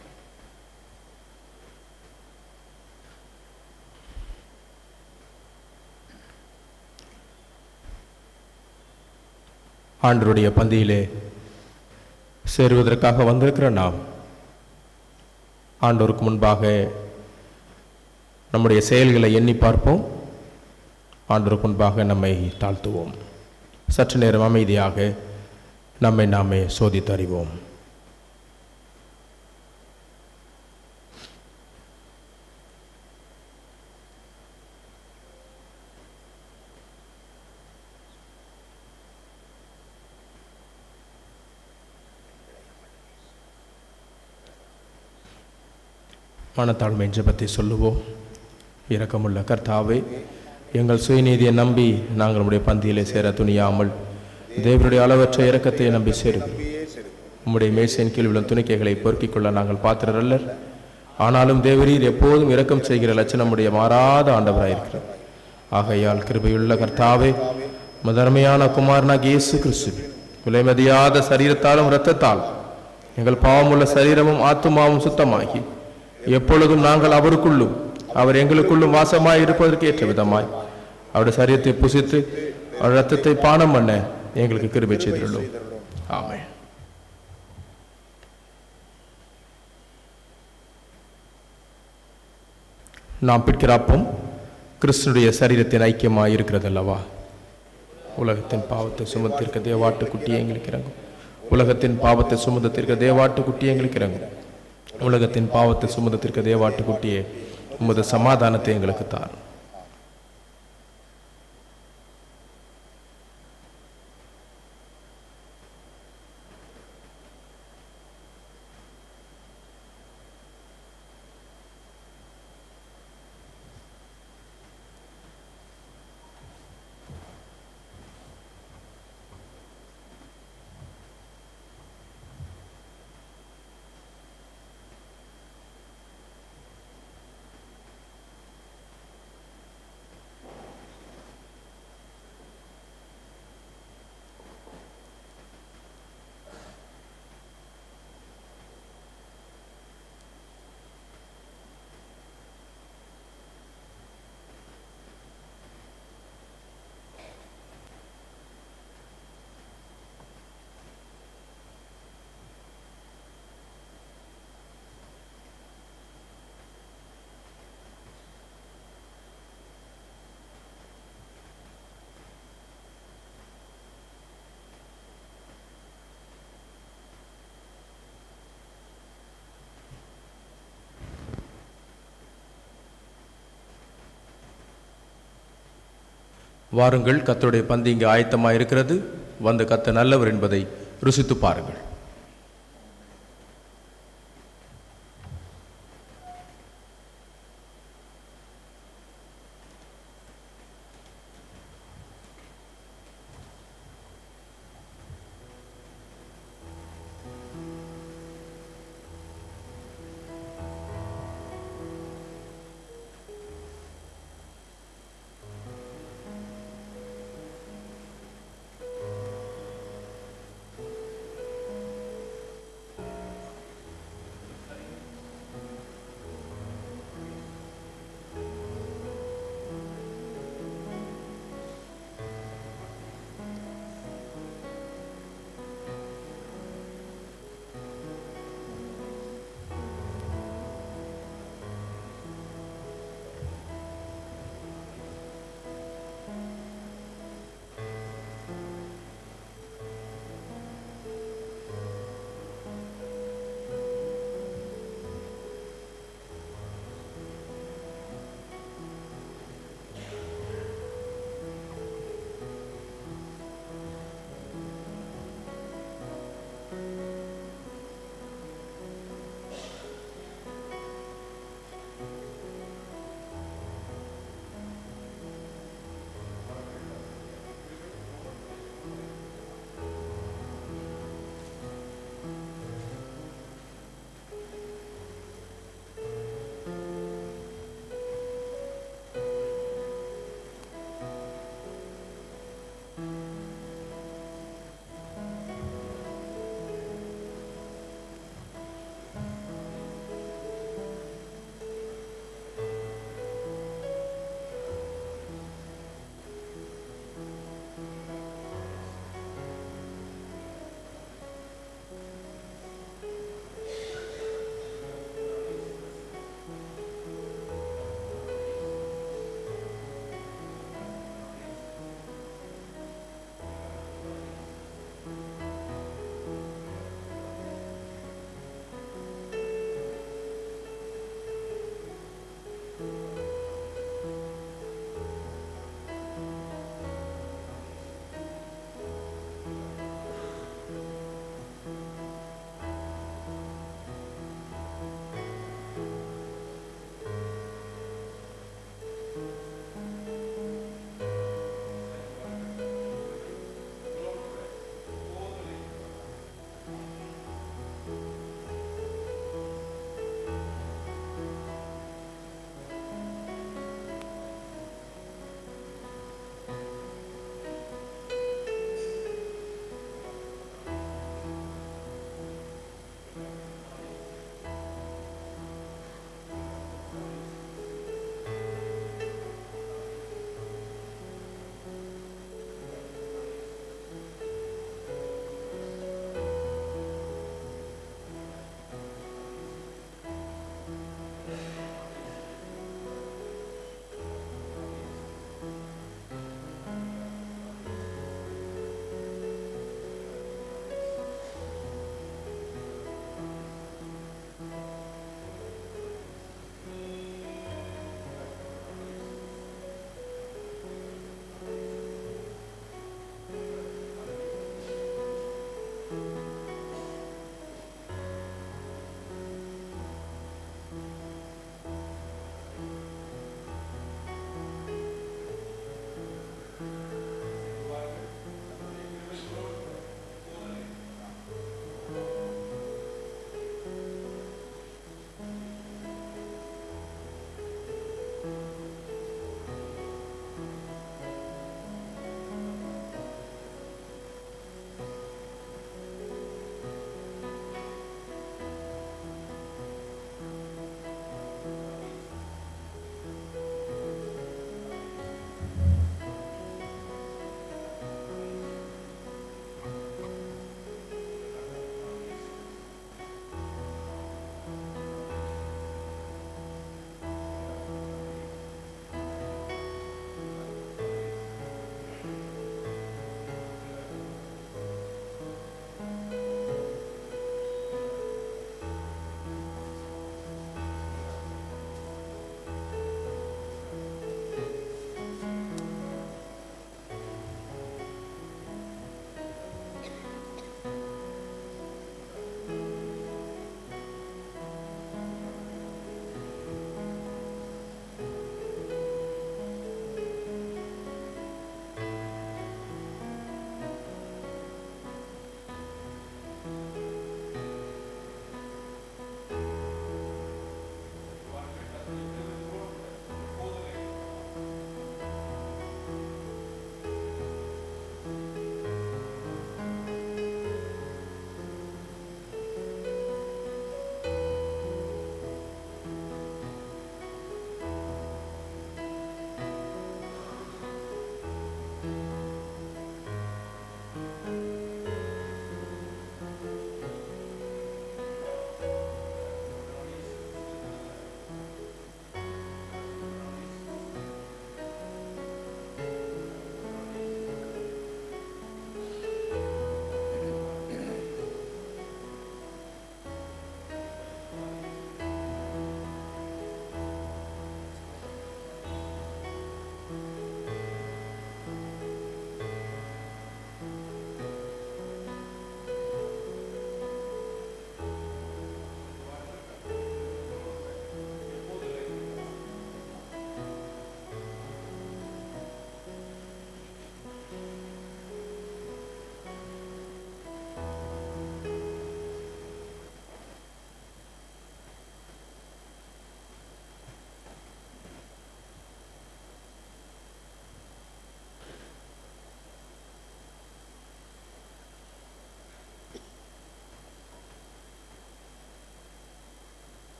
ஆண்டவருடைய பந்தியிலே சேருவதற்காக வந்திருக்கிற நாம் ஆண்டவருக்கு முன்பாக நம்முடைய செயல்களை எண்ணி பார்ப்போம். ஆண்டவருக்கு முன்பாக நம்மை தாழ்த்துவோம். சற்று நேரம் அமைதியாக நம்மை நாமே சோதித்து அறிவோம். மனத்தாழ்மை ஜெபத்தை சொல்லுவோம். இரக்கமுள்ள கர்த்தாவே, எங்கள் சுயநீதியை நம்பி நாங்கள் நம்முடைய பந்தியிலே சேர துணியாமல் தேவனுடைய அளவற்ற இரக்கத்தை நம்பி சேருவோம். உம்முடைய மேசையின் கீழ் உள்ள துணிக்கைகளை பொறுக்கிக் கொள்ள நாங்கள் பாத்திரரல்லர். ஆனாலும் தேவரீர் எப்போதும் இரக்கம் செய்கிற லட்சணமுடைய மாறாத ஆண்டவராயிருக்கிறார். ஆகையால் கிருபையுள்ள கர்த்தாவே, முதன்மையான குமாரனாகிய இயேசு கிறிஸ்து விலைமதியாத சரீரத்தாலும் இரத்தத்தால் எங்கள் பாவமுள்ள சரீரமும் ஆத்துமாவும் சுத்தமாகி எப்பொழுதும் நாங்கள் அவருக்குள்ளும் அவர் எங்களுக்குள்ளும் வாசமாய் இருப்பதற்கு ஏற்ற விதமாய் அவருடைய சரீரத்தை புசித்து அவருடைய இரத்தத்தை பானம் பண்ண எங்களுக்கு கிருபை செய்துள்ளோம். ஆமென். நாம் பிற்கிற அப்பம் கிறிஸ்துடைய சரீரத்தின் ஐக்கியமாய் இருக்கிறது அல்லவா? உலகத்தின் பாவத்தை சுமத்திருக்க தேவாட்டு குட்டி எங்களுக்கு இறங்கும். உலகத்தின் பாவத்தை சுமந்தத்திற்க தேவாட்டு குட்டி எங்களுக்கு இறங்கும். உலகத்தின் பாவத்தை சுமந்தத்திற்க தேவாட்டு குட்டியே, உமது சமாதானத்தை எங்களுக்கு தார். வாருங்கள், கர்த்தருடைய பந்தி இங்கு ஆயத்தமாக இருக்கிறது. வந்து கர்த்தர் நல்லவர் என்பதை ருசித்து பாருங்கள்.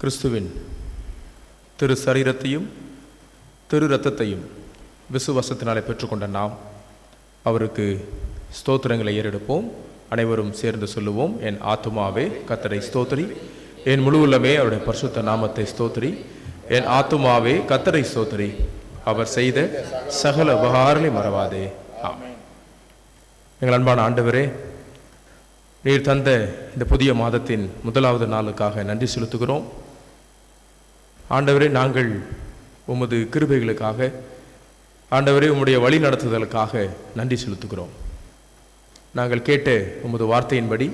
கிறிஸ்துவின் திரு சரீரத்தையும் திரு இரத்தத்தையும் விசுவாசத்தினாலே பெற்றுக்கொண்ட நாம் அவருக்கு ஸ்தோத்திரங்களை ஏறெடுப்போம். அனைவரும் சேர்ந்து சொல்லுவோம். என் ஆத்துமாவே கர்த்தரை ஸ்தோத்திரி, என் முழு உள்ளமே அவருடைய பரிசுத்த நாமத்தை ஸ்தோத்திரி. என் ஆத்துமாவே கர்த்தரை ஸ்தோத்திரி, அவர் செய்த சகல உபகாரங்களை மறவாதே. ஆமென். எங்கள் அன்பான ஆண்டவரே, நீர் தந்த இந்த புதிய மாதத்தின் முதலாவது நாளுக்காக நன்றி செலுத்துகிறோம். ஆண்டவரே, நாங்கள் உமது கிருபைகளுக்காக, ஆண்டவரே உம்முடைய வழி நடத்துதலுக்காக நன்றி செலுத்துகிறோம். நாங்கள் கேட்ட உமது வார்த்தையின்படி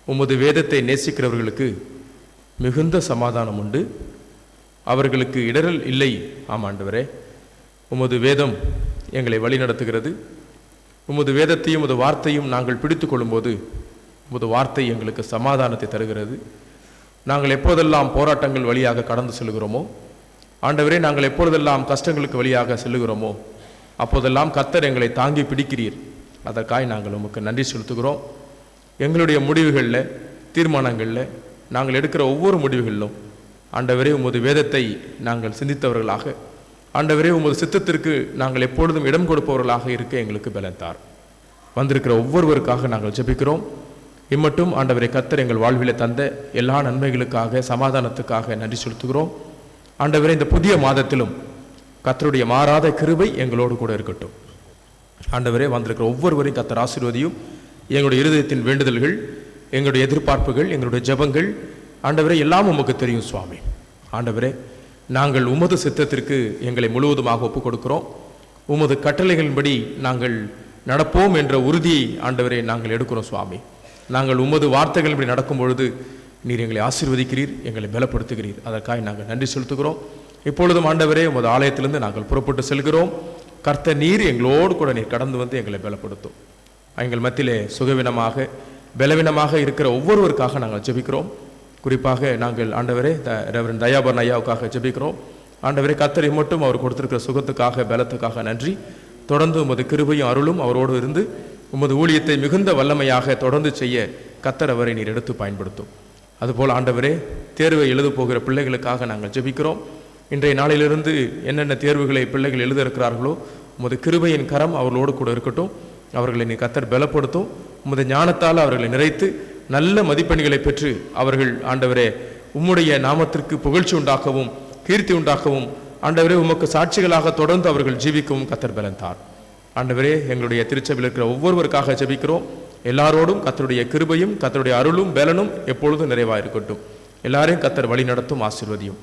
உமது வேதத்தை நேசிக்கிறவர்களுக்கு மிகுந்த சமாதானம் உண்டு, அவர்களுக்கு இடரல் இல்லை. ஆமாண்டவரே, உமது வேதம் எங்களை வழி நடத்துகிறது. உமது வேதத்தையும் உமது வார்த்தையும் நாங்கள் பிடித்து கொள்ளும்போது உமது வார்த்தை எங்களுக்கு சமாதானத்தை தருகிறது. நாங்கள் எப்போதெல்லாம் போராட்டங்கள் வழியாக கடந்து செல்கிறோமோ, ஆண்டவரே, நாங்கள் எப்பொழுதெல்லாம் கஷ்டங்களுக்கு வழியாக செல்லுகிறோமோ, அப்போதெல்லாம் கர்த்தர் எங்களை தாங்கி பிடிக்கிறீர். அதற்காக நாங்கள் உமக்கு நன்றி செலுத்துகிறோம். எங்களுடைய முடிவுகளில், தீர்மானங்களில், நாங்கள் எடுக்கிற ஒவ்வொரு முடிவுகளிலும் ஆண்டவரே உமது வேதத்தை நாங்கள் சிந்தித்தவர்களாக, ஆண்டவரே உமது சித்தத்திற்கு நாங்கள் எப்பொழுதும் இடம் கொடுப்பவர்களாக இருக்க எங்களுக்கு பலத்தார். வந்திருக்கிற ஒவ்வொருவருக்காக நாங்கள் ஜெபிக்கிறோம். இம்மட்டும் ஆண்டவரை கர்த்தர் எங்கள் வாழ்விலே தந்த எல்லா நன்மைகளுக்காக, சமாதானத்துக்காக நன்றி செலுத்துகிறோம். ஆண்டவரே, இந்த புதிய மாதத்திலும் கர்த்தருடைய மாறாத கிருபை எங்களோடு கூட இருக்கட்டும். ஆண்டவரே, வந்திருக்கிற ஒவ்வொருவரையும் கர்த்தர் ஆசீர்வதியும். எங்களுடைய இருதயத்தின் வேண்டுதல்கள், எங்களுடைய எதிர்பார்ப்புகள், எங்களுடைய ஜெபங்கள் ஆண்டவரே எல்லாம் உமக்கு தெரியும் சுவாமி. ஆண்டவரே, நாங்கள் உமது சித்தத்திற்கு எங்களை முழுவதுமாக ஒப்புக் கொடுக்கிறோம். உமது கட்டளைகளின்படி நாங்கள் நடப்போம் என்ற உறுதியை ஆண்டவரே நாங்கள் எடுக்கிறோம் சுவாமி. நாங்கள் உமது வார்த்தைகளின்படி நடக்கும் பொழுது நீர் எங்களை ஆசீர்வதிக்கிறீர், எங்களை பலப்படுத்துகிறீர். அதற்காக நாங்கள் நன்றி செலுத்துகிறோம். இப்பொழுதும் ஆண்டவரே உமது ஆலயத்திலிருந்து நாங்கள் புறப்பட்டு செல்கிறோம். கர்த்தர் நீர் எங்களோடு கூட நீர் கடந்து வந்து எங்களை பலப்படுத்தும். எங்கள் மத்தியிலே சுகவீனமாக, பலவீனமாக இருக்கிற ஒவ்வொருவருக்காக நாங்கள் ஜெபிக்கிறோம். குறிப்பாக நாங்கள் ஆண்டவரே ரெவரண்ட் தயாபரன் ஐயாவுக்காக ஜெபிக்கிறோம். ஆண்டவரே, கர்த்தரை மட்டும் அவர் கொடுத்திருக்கிற சுகத்துக்காக, பலத்துக்காக நன்றி. தொடர்ந்து உமது கிருபையும் அருளும் அவரோடு இருந்து உமது ஊழியத்தை மிகுந்த வல்லமையாக தொடர்ந்து செய்ய கர்த்தர் அவரை நீர் எடுத்து பயன்படுத்தும். அதுபோல் ஆண்டவரே, தேர்வை எழுத போகிற பிள்ளைகளுக்காக நாங்கள் ஜெபிக்கிறோம். இன்றைய நாளிலிருந்து என்னென்ன தேர்வுகளை பிள்ளைகள் எழுத இருக்கிறார்களோ உமது கிருபையின் கரம் அவர்களோடு கூட இருக்கட்டும். அவர்களை நீ கர்த்தர் பலப்படுத்தும். உமது ஞானத்தால் அவர்களை நிறைத்து நல்ல மதிப்பெண்களை பெற்று அவர்கள் ஆண்டவரே உம்முடைய நாமத்திற்கு புகழ்ச்சி உண்டாக்கவும், கீர்த்தி உண்டாக்கவும், ஆண்டவரே உமக்கு சாட்சிகளாக தொடர்ந்து அவர்கள் ஜீவிக்கவும் கர்த்தர் பலந்தார். ஆண்டவரே, எங்களுடைய திருச்சபையில் இருக்கிற ஒவ்வொருவருக்காக ஜெபிக்கிறோம். எல்லாரோடும் கர்த்தருடைய கிருபையும் கர்த்தருடைய அருளும் பலனும் எப்பொழுதும் நிறைவாக இருக்கட்டும். எல்லாரையும் கர்த்தர் வழி நடத்தும், ஆசீர்வதியும்.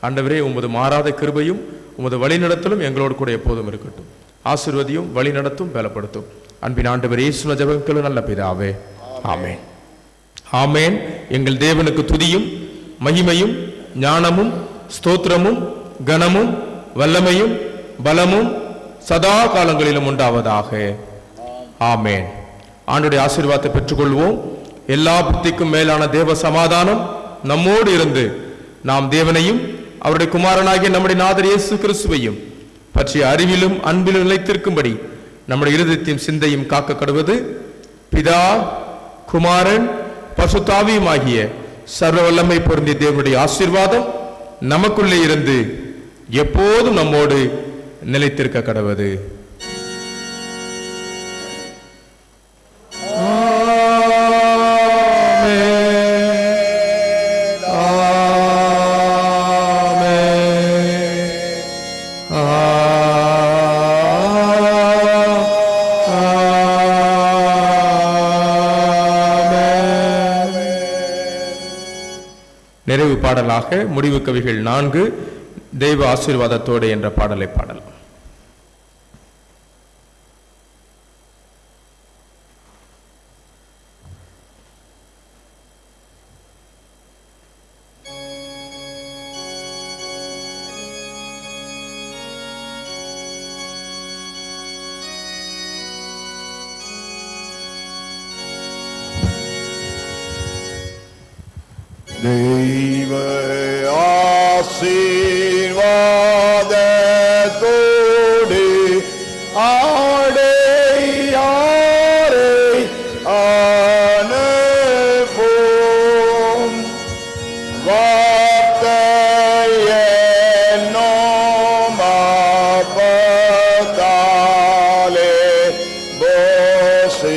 ஆண்டவரே, உமது மாறாத கிருபையும் உமது வழி நடத்தலும் எங்களோடு கூட எப்போதும் இருக்கட்டும். ஆசீர்வதியும், வழி நடத்தும், பலப்படுத்தும். அன்பின் ஆண்டவரே இயேசுவின் ஜெபங்களும் நல்ல பிதாவே, ஆமென். ஆமென். எங்கள் தேவனுக்கு துதியும் மகிமையும் ஞானமும் ஸ்தோத்திரமும் கனமும் வல்லமையும் பலமும் சதா காலங்களிலும் உண்டாவதாக. ஆமென். ஆண்டுடைய ஆசீர்வாதத்தை பெற்றுக்கொள்வோம். எல்லா புத்திக்கும் மேலான தேவ சமாதானம் நம்மோடு இருந்து நாம் தேவனையும் அவருடைய குமாரனாகிய நம்முடைய நாதர் இயேசு கிறிஸ்துவையும் பற்றிய அறிவிலும் அன்பிலும் நிலைத்திருக்கும்படி நம்முடைய இருதயத்தையும் சிந்தையும் காக்க கடுவது பிதா, குமாரன், பரிசுத்த ஆவியுமாகிய சர்வ வல்லமை பொருந்திய தேவனுடைய ஆசீர்வாதம் நமக்குள்ளே இருந்து எப்போதும் நம்மோடு நிலைத்திருக்க கடவது. நிறைவு பாடலாக முடிவு கவிகள் 4 தெய்வ ஆசீர்வாதத்தோடு என்ற பாடலை பாடலாம்.
தெய்வ ஆசீர்வாதத்தோடு ஆடையாரை அனுப்பும் வார்த்தையென்னும் அப்பத்தாலே போஷித்து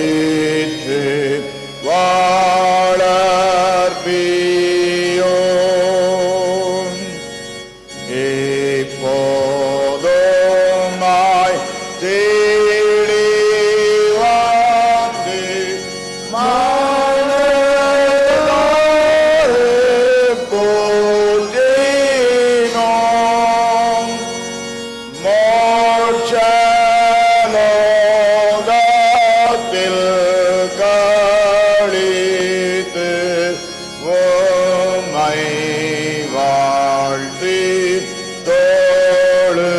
எப்போதுமாய் தேடி வந்து போற்றினோம். மோட்சலோகத்தில் கழித்து உம்மை வாழ்த்தி தொழுவோம்.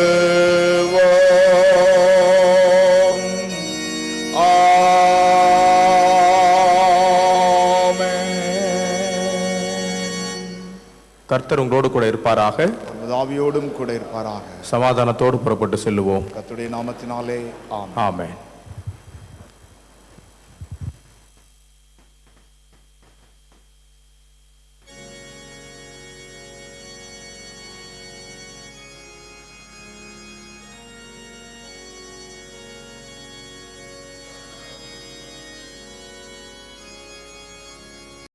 கர்த்தர் உங்களோடு கூட இருப்பாராக.
ஆவியோடும் கூட இருப்பாராக.
சமாதானத்தோடு புறப்பட்டு செல்லுவோம்.
கர்த்தருடைய நாமத்தினாலே ஆமென்.
ஆமென்.